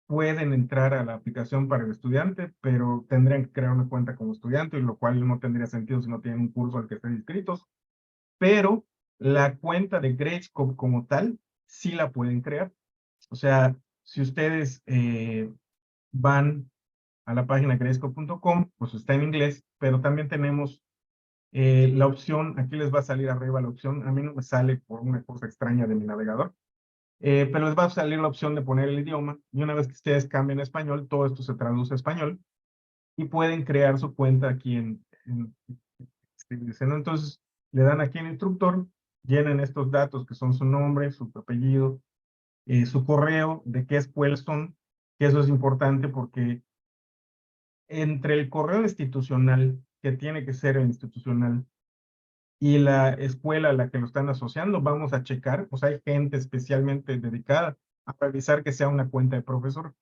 pueden entrar a la aplicación para el estudiante, pero tendrían que crear una cuenta como estudiante, y lo cual no tendría sentido si no tienen un curso al que estén inscritos, pero la cuenta de Gradescope como tal, sí la pueden crear. O sea, si ustedes van a la página gradescope.com, pues está en inglés, pero también tenemos la opción, aquí les va a salir arriba la opción, a mí no me sale por una cosa extraña de mi navegador, pero les va a salir la opción de poner el idioma, y una vez que ustedes cambien a español, todo esto se traduce a español, y pueden crear su cuenta aquí ¿no? Entonces, le dan aquí en instructor, llenan estos datos que son su nombre, su apellido, su correo, de qué escuela son, que eso es importante porque entre el correo institucional, que tiene que ser el institucional, y la escuela a la que lo están asociando, vamos a checar, pues hay gente especialmente dedicada a revisar que sea una cuenta de profesor. O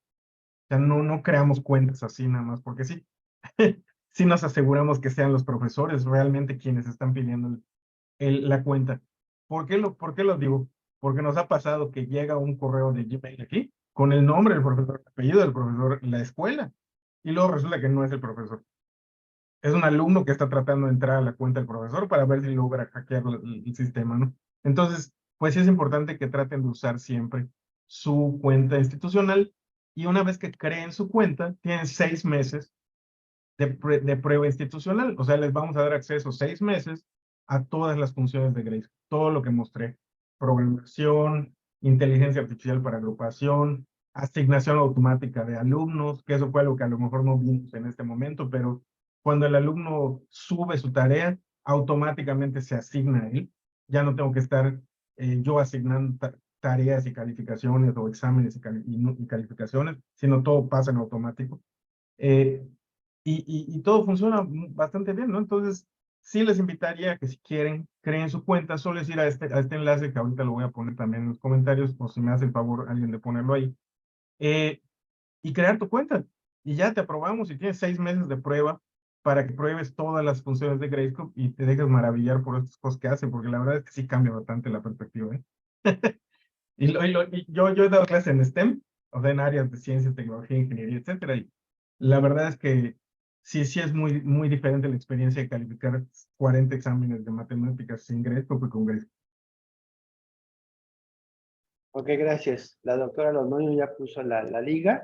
sea, no creamos cuentas así nada más, porque sí, sí nos aseguramos que sean los profesores realmente quienes están pidiendo la cuenta. ¿Por qué lo digo? Porque nos ha pasado que llega un correo de Gmail aquí con el nombre del profesor, el apellido del profesor, la escuela, y luego resulta que no es el profesor. Es un alumno que está tratando de entrar a la cuenta del profesor para ver si logra hackear el sistema, ¿no? Entonces, pues sí es importante que traten de usar siempre su cuenta institucional, y una vez que creen su cuenta, tienen 6 meses de prueba institucional. O sea, les vamos a dar acceso 6 meses a todas las funciones de Grace, todo lo que mostré. Programación, inteligencia artificial para agrupación, asignación automática de alumnos, que eso fue algo que a lo mejor no vimos en este momento, pero cuando el alumno sube su tarea, automáticamente se asigna a él. Ya no tengo que estar yo asignando tareas y calificaciones o exámenes y calificaciones, sino todo pasa en automático. Y todo funciona bastante bien, ¿no? Entonces, sí les invitaría a que si quieren, creen su cuenta, solo es ir a este enlace que ahorita lo voy a poner también en los comentarios, o si me hace el favor alguien de ponerlo ahí, y crear tu cuenta. Y ya te aprobamos y tienes 6 meses de prueba para que pruebes todas las funciones de Grayscope y te dejes maravillar por estas cosas que hacen, porque la verdad es que sí cambia bastante la perspectiva, ¿eh? Y yo he dado clases en STEM, o sea, en áreas de ciencia, tecnología, ingeniería, etcétera, y la verdad es que sí es muy diferente la experiencia de calificar 40 exámenes de matemáticas sin Grayscope y con Grayscope. Ok, gracias. La doctora Londoño ya puso la liga.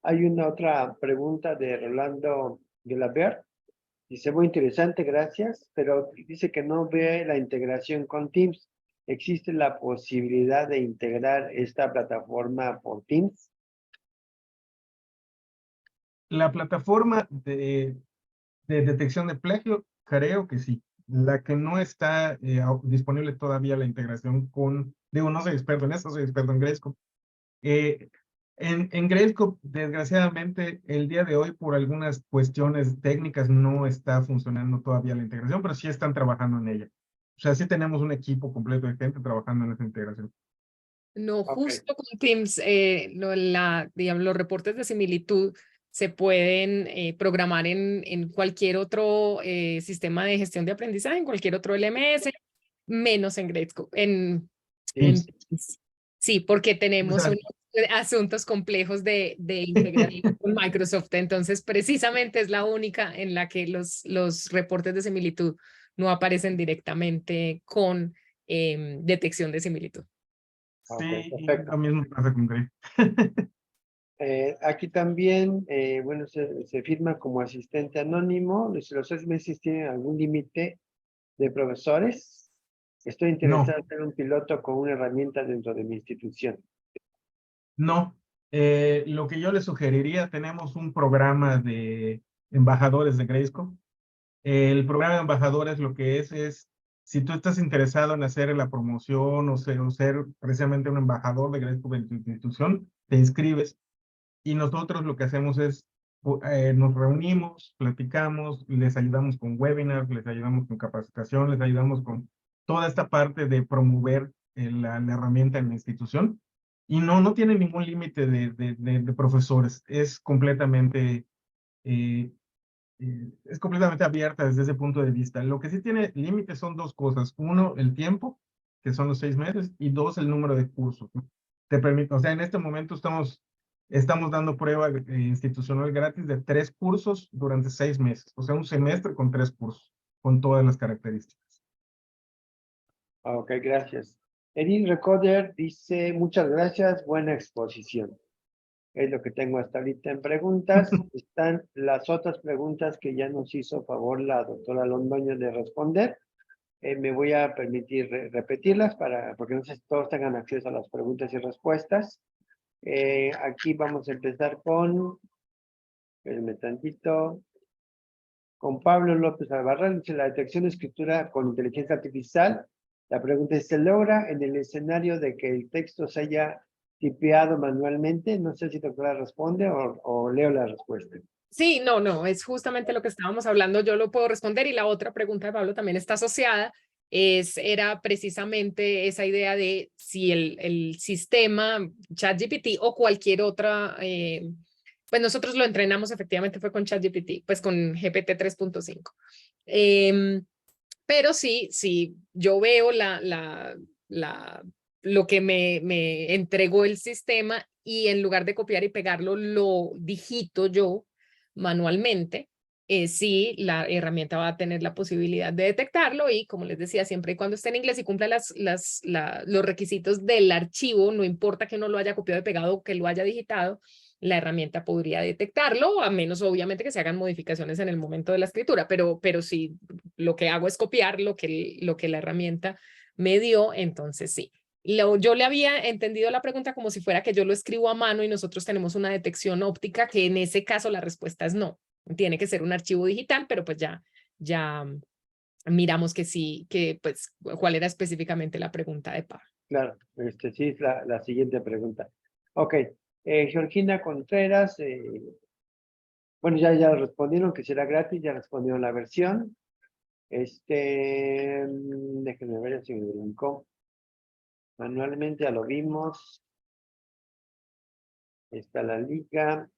Hay una otra pregunta de Rolando Gelabert. Dice, muy interesante, gracias, pero dice que no ve la integración con Teams. ¿Existe la posibilidad de integrar esta plataforma por Teams? La plataforma de detección de plagio, creo que sí. La que no está disponible todavía la integración con, digo, no soy experto en eso, soy experto en Grayscope. En Grayscope, desgraciadamente, el día de hoy, por algunas cuestiones técnicas, no está funcionando todavía la integración, pero sí están trabajando en ella. O sea, sí tenemos un equipo completo de gente trabajando en esa integración. No, Ok. justo con Teams, digamos, los reportes de similitud se pueden programar en cualquier otro sistema de gestión de aprendizaje, en cualquier otro LMS, menos en Gradescope, en Teams. Teams. Sí, porque tenemos Exacto. unos asuntos complejos de integración con Microsoft, entonces precisamente es la única en la que los reportes de similitud no aparecen directamente con detección de similitud. Ok, Sí, y perfecto. lo mismo pasa con Gray. Aquí también, bueno, se firma como asistente anónimo. Dice, ¿los 6 meses tienen algún límite de profesores? Estoy interesado No, en ser un piloto con una herramienta dentro de mi institución. no. Lo que yo les sugeriría, tenemos un programa de embajadores de Grayscope. El programa de embajadores lo que es, si tú estás interesado en hacer la promoción o ser precisamente un embajador de Grayscope en tu institución, te inscribes y nosotros lo que hacemos es, nos reunimos, platicamos, les ayudamos con webinars, les ayudamos con capacitación, les ayudamos con toda esta parte de promover la herramienta en la institución. Y no tiene ningún límite de profesores, eh, es completamente abierta desde ese punto de vista. Lo que sí tiene límites son 2 cosas. Uno, el tiempo, que son los 6 meses, y 2, el número de cursos, ¿no? Te permite, o sea, en este momento estamos dando prueba institucional gratis de 3 cursos durante 6 meses. O sea, un semestre con 3 cursos, con todas las características. Ok, gracias. Edith Recorder dice, muchas gracias, buena exposición. Es lo que tengo hasta ahorita en preguntas. Están las otras preguntas que ya nos hizo favor la doctora Londoño de responder. Me voy a permitir repetirlas porque no sé si todos tengan acceso a las preguntas y respuestas. Aquí vamos a empezar espérenme tantito, con Pablo López Albarrán. Dice, la detección de escritura con inteligencia artificial. La pregunta es, ¿se logra en el escenario de que el texto se haya tipeado manualmente? No sé si la doctora responde o leo la respuesta. Sí, no, es justamente lo que estábamos hablando, yo lo puedo responder y la otra pregunta de Pablo también está asociada, era precisamente esa idea de si el sistema ChatGPT o cualquier otra, pues nosotros lo entrenamos efectivamente fue con ChatGPT, pues con GPT 3.5. Pero sí, yo veo lo que me entregó el sistema y en lugar de copiar y pegarlo, lo digito yo manualmente. Sí, la herramienta va a tener la posibilidad de detectarlo y, como les decía, siempre y cuando esté en inglés y cumpla los requisitos del archivo, no importa que no lo haya copiado y pegado o que lo haya digitado, la herramienta podría detectarlo, a menos obviamente que se hagan modificaciones en el momento de la escritura, pero si lo que hago es copiar lo que la herramienta me dio, entonces sí. Yo le había entendido la pregunta como si fuera que yo lo escribo a mano y nosotros tenemos una detección óptica, que en ese caso la respuesta es no. Tiene que ser un archivo digital, pero pues ya miramos que sí, que pues cuál era específicamente la pregunta de Pablo. Claro, sí es la siguiente pregunta. Ok, Georgina Contreras, bueno, ya respondieron que será gratis, ya respondieron la versión. Déjenme ver si me brincó. Manualmente ya lo vimos. Está la liga.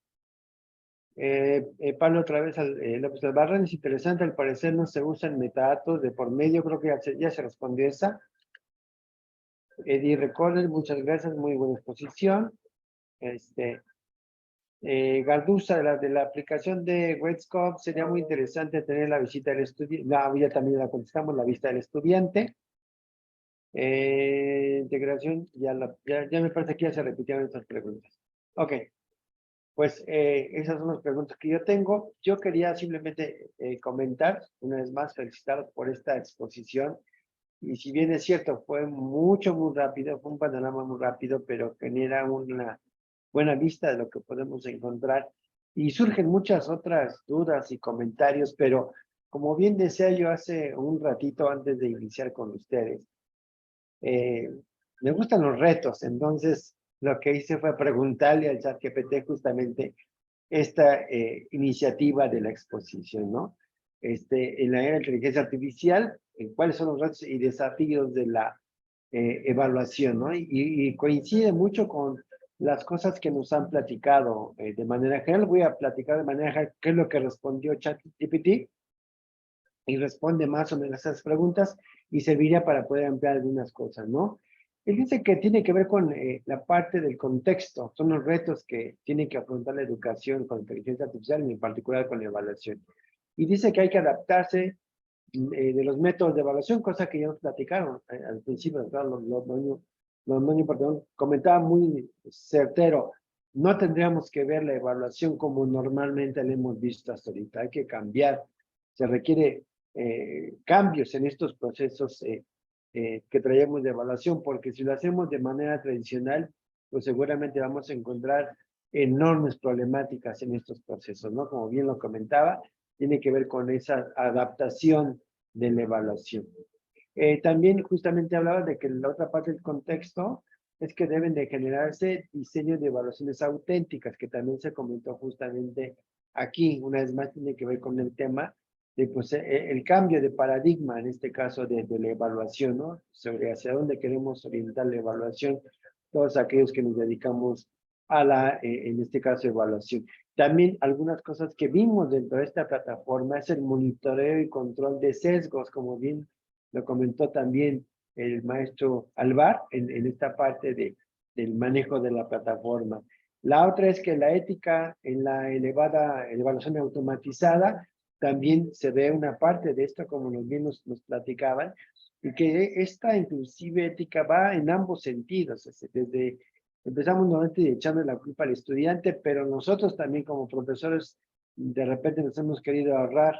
Pablo otra vez, López Albarrán, es interesante, al parecer no se usan metadatos de por medio, creo que ya se respondió esa. Eddie Recorder, muchas gracias, muy buena exposición. Garduza, de la aplicación de Webscope, sería muy interesante tener la visita del estudiante. Ya también la contestamos, la vista del estudiante. Integración, ya me parece que ya se repitieron estas preguntas. Ok, pues esas son las preguntas que yo tengo. Yo quería simplemente comentar, una vez más, felicitar por esta exposición. Y si bien es cierto, fue muy rápido, fue un panorama muy rápido, pero genera una buena vista de lo que podemos encontrar. Y surgen muchas otras dudas y comentarios, pero como bien decía yo hace un ratito antes de iniciar con ustedes, me gustan los retos, entonces lo que hice fue preguntarle al ChatGPT justamente esta iniciativa de la exposición, ¿no? En la era de inteligencia artificial, cuáles son los retos y desafíos de la evaluación, ¿no? Y coincide mucho con las cosas que nos han platicado de manera general. Voy a platicar de manera general qué es lo que respondió ChatGPT y responde más o menos a esas preguntas y serviría para poder ampliar algunas cosas, ¿no? Él dice que tiene que ver con la parte del contexto, son los retos que tiene que afrontar la educación con inteligencia artificial y en particular con la evaluación. Y dice que hay que adaptarse de los métodos de evaluación, cosa que ya nos platicaron al principio, perdón, comentaba muy certero, no tendríamos que ver la evaluación como normalmente la hemos visto hasta ahorita, hay que cambiar, se requiere cambios en estos procesos que traemos de evaluación, porque si lo hacemos de manera tradicional, pues seguramente vamos a encontrar enormes problemáticas en estos procesos, ¿no? Como bien lo comentaba, tiene que ver con esa adaptación de la evaluación. También justamente hablaba de que la otra parte del contexto es que deben de generarse diseños de evaluaciones auténticas, que también se comentó justamente aquí, una vez más tiene que ver con el tema de pues, el cambio de paradigma, en este caso de la evaluación, ¿no? Sobre hacia dónde queremos orientar la evaluación, todos aquellos que nos dedicamos a la, en este caso, evaluación. También algunas cosas que vimos dentro de esta plataforma es el monitoreo y control de sesgos, como bien lo comentó también el maestro Alvar en esta parte del manejo de la plataforma. La otra es que la ética en la elevada evaluación automatizada también se ve una parte de esto, como bien nos platicaban, y que esta inclusive ética va en ambos sentidos, desde empezamos nuevamente echando la culpa al estudiante, pero nosotros también como profesores de repente nos hemos querido ahorrar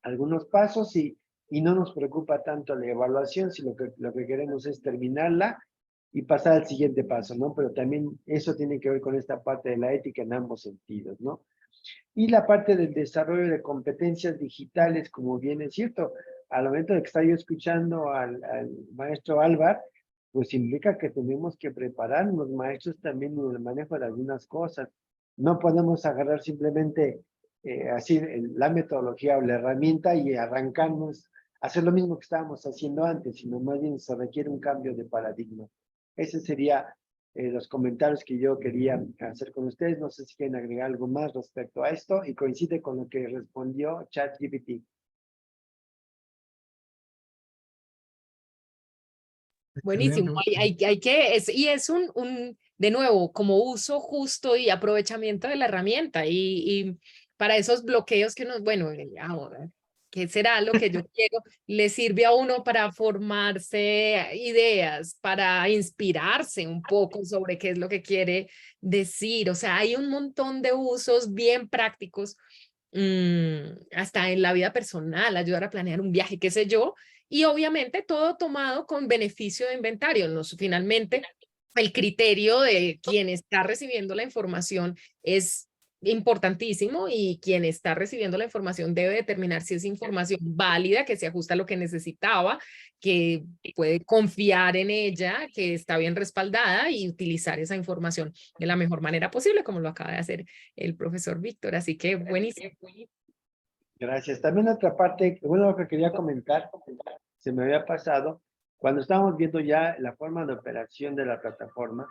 algunos pasos y no nos preocupa tanto la evaluación, sino que lo que queremos es terminarla y pasar al siguiente paso, ¿no? Pero también eso tiene que ver con esta parte de la ética en ambos sentidos, ¿no? Y la parte del desarrollo de competencias digitales, como bien es cierto, al momento de que estaba yo escuchando al maestro Álvar, pues implica que tenemos que preparar los maestros también en el manejo de algunas cosas. No podemos agarrar simplemente así la metodología o la herramienta y arrancarnos, hacer lo mismo que estábamos haciendo antes, sino más bien se requiere un cambio de paradigma. Ese sería los comentarios que yo quería hacer con ustedes. No sé si quieren agregar algo más respecto a esto y coincide con lo que respondió ChatGPT. Buenísimo, hay que, es de nuevo, como uso justo y aprovechamiento de la herramienta y para esos bloqueos que nos, bueno, ahora, ¿Qué será lo que yo quiero? Le sirve a uno para formarse ideas, para inspirarse un poco sobre qué es lo que quiere decir. O sea, hay un montón de usos bien prácticos, hasta en la vida personal, ayudar a planear un viaje, qué sé yo. Y obviamente todo tomado con beneficio de inventario. Finalmente, el criterio de quien está recibiendo la información es importantísimo y quien está recibiendo la información debe determinar si es información válida, que se ajusta a lo que necesitaba, que puede confiar en ella, que está bien respaldada y utilizar esa información de la mejor manera posible, como lo acaba de hacer el profesor Víctor. Así que buenísimo. Gracias. También otra parte, bueno, lo que quería comentar, se me había pasado, cuando estábamos viendo ya la forma de operación de la plataforma,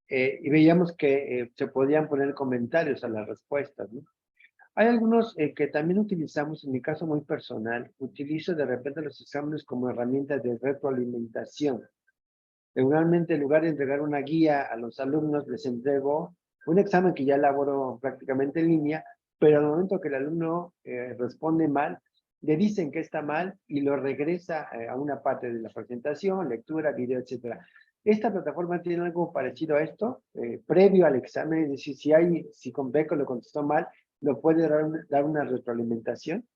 y veíamos que se podían poner comentarios a las respuestas, ¿no? Hay algunos que también utilizamos, en mi caso muy personal, utilizo de repente los exámenes como herramientas de retroalimentación. Regularmente, en lugar de entregar una guía a los alumnos, les entrego un examen que ya elaboro prácticamente en línea, pero al momento que el alumno responde mal, le dicen que está mal y lo regresa a una parte de la presentación, lectura, video, etc. Esta plataforma tiene algo parecido a esto, previo al examen, es decir, si con Beco lo contestó mal, lo puede dar una retroalimentación.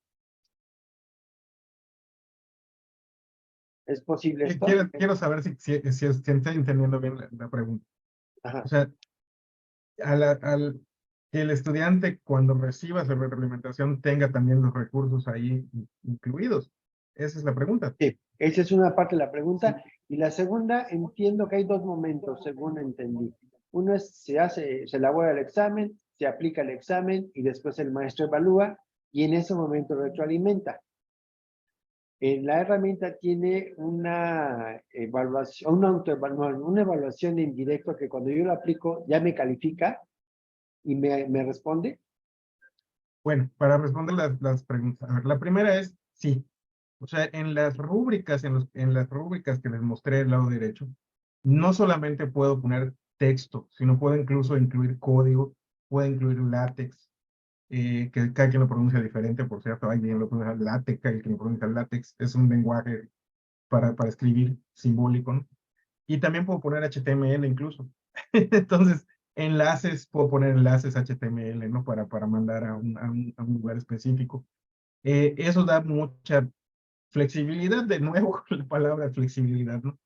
¿Es posible esto? Quiero saber si estoy entendiendo bien la pregunta. Ajá. O sea, al que el estudiante cuando reciba su retroalimentación tenga también los recursos ahí incluidos. Esa es la pregunta. Sí, esa es una parte de la pregunta. Y la segunda, entiendo que hay dos momentos, según entendí. Uno es, se elabora el examen, se aplica el examen y después el maestro evalúa y en ese momento retroalimenta. La herramienta tiene una evaluación, una evaluación en directo que cuando yo lo aplico ya me califica y me responde. Bueno, para responder las preguntas. A ver, la primera es sí. O sea, en las rúbricas, en las rúbricas que les mostré del lado derecho, no solamente puedo poner texto, sino puedo incluso incluir código, puedo incluir látex, que cada quien lo pronuncia diferente, por cierto, hay quien lo pronuncia látex, hay quien lo pronuncia látex, es un lenguaje para escribir simbólico, ¿no? Y también puedo poner HTML incluso. Entonces, enlaces, puedo poner enlaces HTML, ¿no? Para mandar a un lugar específico. Eso da mucha flexibilidad, de nuevo, la palabra flexibilidad, ¿no?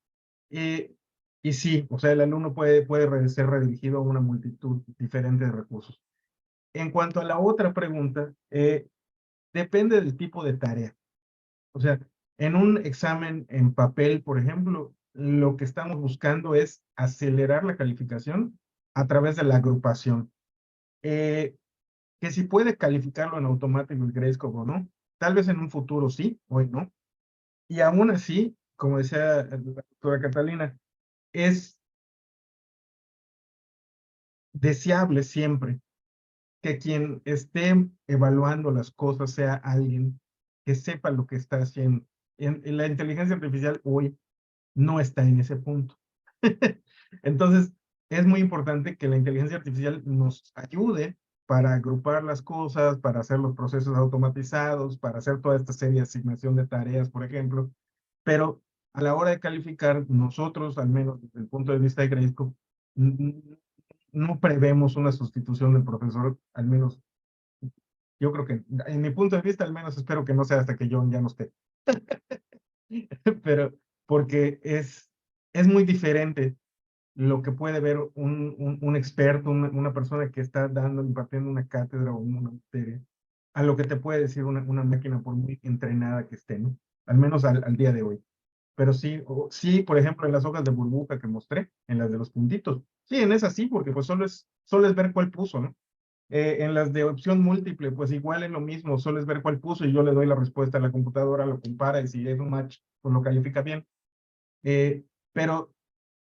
Y sí, o sea, el alumno puede ser redirigido a una multitud diferente de recursos. En cuanto a la otra pregunta, depende del tipo de tarea. O sea, en un examen en papel, por ejemplo, lo que estamos buscando es acelerar la calificación a través de la agrupación. Que si puede calificarlo en automático el Gradescope o no, tal vez en un futuro sí, hoy no. Y aún así, como decía la doctora Catalina, es deseable siempre que quien esté evaluando las cosas sea alguien que sepa lo que está haciendo. En la inteligencia artificial hoy no está en ese punto. Entonces, es muy importante que la inteligencia artificial nos ayude para agrupar las cosas, para hacer los procesos automatizados, para hacer toda esta serie de asignación de tareas, por ejemplo. Pero a la hora de calificar, nosotros, al menos desde el punto de vista de Gradescope, no prevemos una sustitución del profesor, al menos yo creo que, en mi punto de vista, al menos espero que no sea hasta que John ya no esté. Pero porque es muy diferente lo que puede ver un experto, una persona que está impartiendo una cátedra o una materia, a lo que te puede decir una máquina por muy entrenada que esté, ¿no? Al menos al día de hoy. Pero sí, sí, por ejemplo, en las hojas de burbuja que mostré, en las de los puntitos, sí, en esas sí, porque pues solo es ver cuál puso, ¿no? En las de opción múltiple, pues igual es lo mismo, solo es ver cuál puso y yo le doy la respuesta a la computadora, lo compara y si es un match, pues lo califica bien. Pero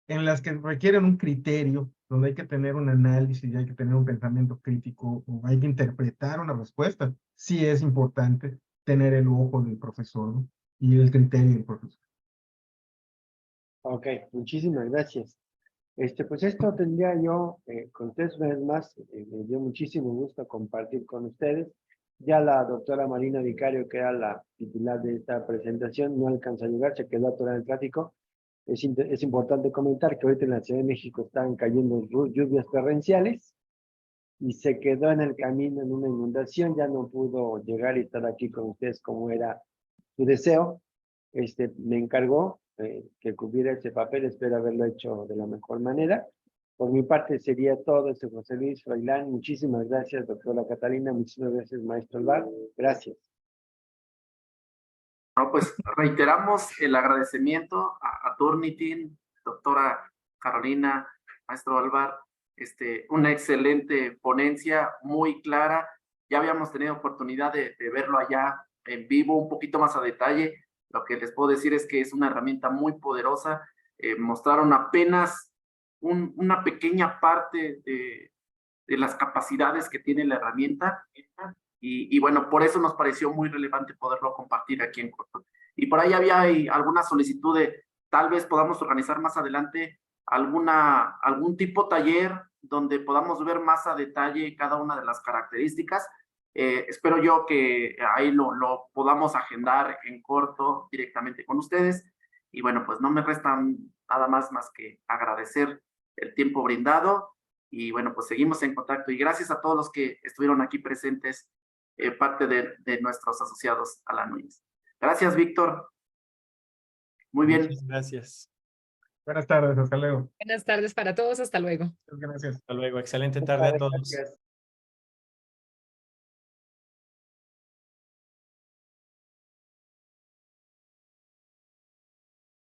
en las que requieren un criterio, donde hay que tener un análisis y hay que tener un pensamiento crítico, o hay que interpretar una respuesta, sí es importante tener el ojo del profesor, ¿no? Y el criterio del profesor. Ok, muchísimas gracias. Pues esto tendría yo con ustedes una vez más. Me dio muchísimo gusto compartir con ustedes. Ya la doctora Marina Vicario, que era la titular de esta presentación, no alcanzó a llegar, se quedó atorada en el tráfico. Es importante comentar que ahorita en la Ciudad de México están cayendo lluvias torrenciales y se quedó en el camino en una inundación, ya no pudo llegar y estar aquí con ustedes como era su deseo. Me encargó que cubriera ese papel, espero haberlo hecho de la mejor manera. Por mi parte sería todo, José Luis Froilán. Muchísimas gracias, doctora Catalina, muchísimas gracias, maestro Alvar. Gracias. No, pues reiteramos el agradecimiento a Turnitin, doctora Carolina, maestro Alvar, una excelente ponencia, muy clara. Ya habíamos tenido oportunidad de verlo allá en vivo, un poquito más a detalle. Lo que les puedo decir es que es una herramienta muy poderosa. Mostraron apenas una pequeña parte de las capacidades que tiene la herramienta. Y bueno, por eso nos pareció muy relevante poderlo compartir aquí en Corto. Y por ahí había alguna solicitud de tal vez podamos organizar más adelante algún tipo taller donde podamos ver más a detalle cada una de las características. Espero yo que ahí lo podamos agendar en corto directamente con ustedes. Y bueno, pues no me resta nada más que agradecer el tiempo brindado. Y bueno, pues seguimos en contacto. Y gracias a todos los que estuvieron aquí presentes, parte de nuestros asociados a la NUIS. Gracias, Víctor. Muy bien. Muchas gracias. Buenas tardes, hasta luego. Buenas tardes para todos, hasta luego. Gracias. Hasta luego. Excelente tarde a todos. Gracias.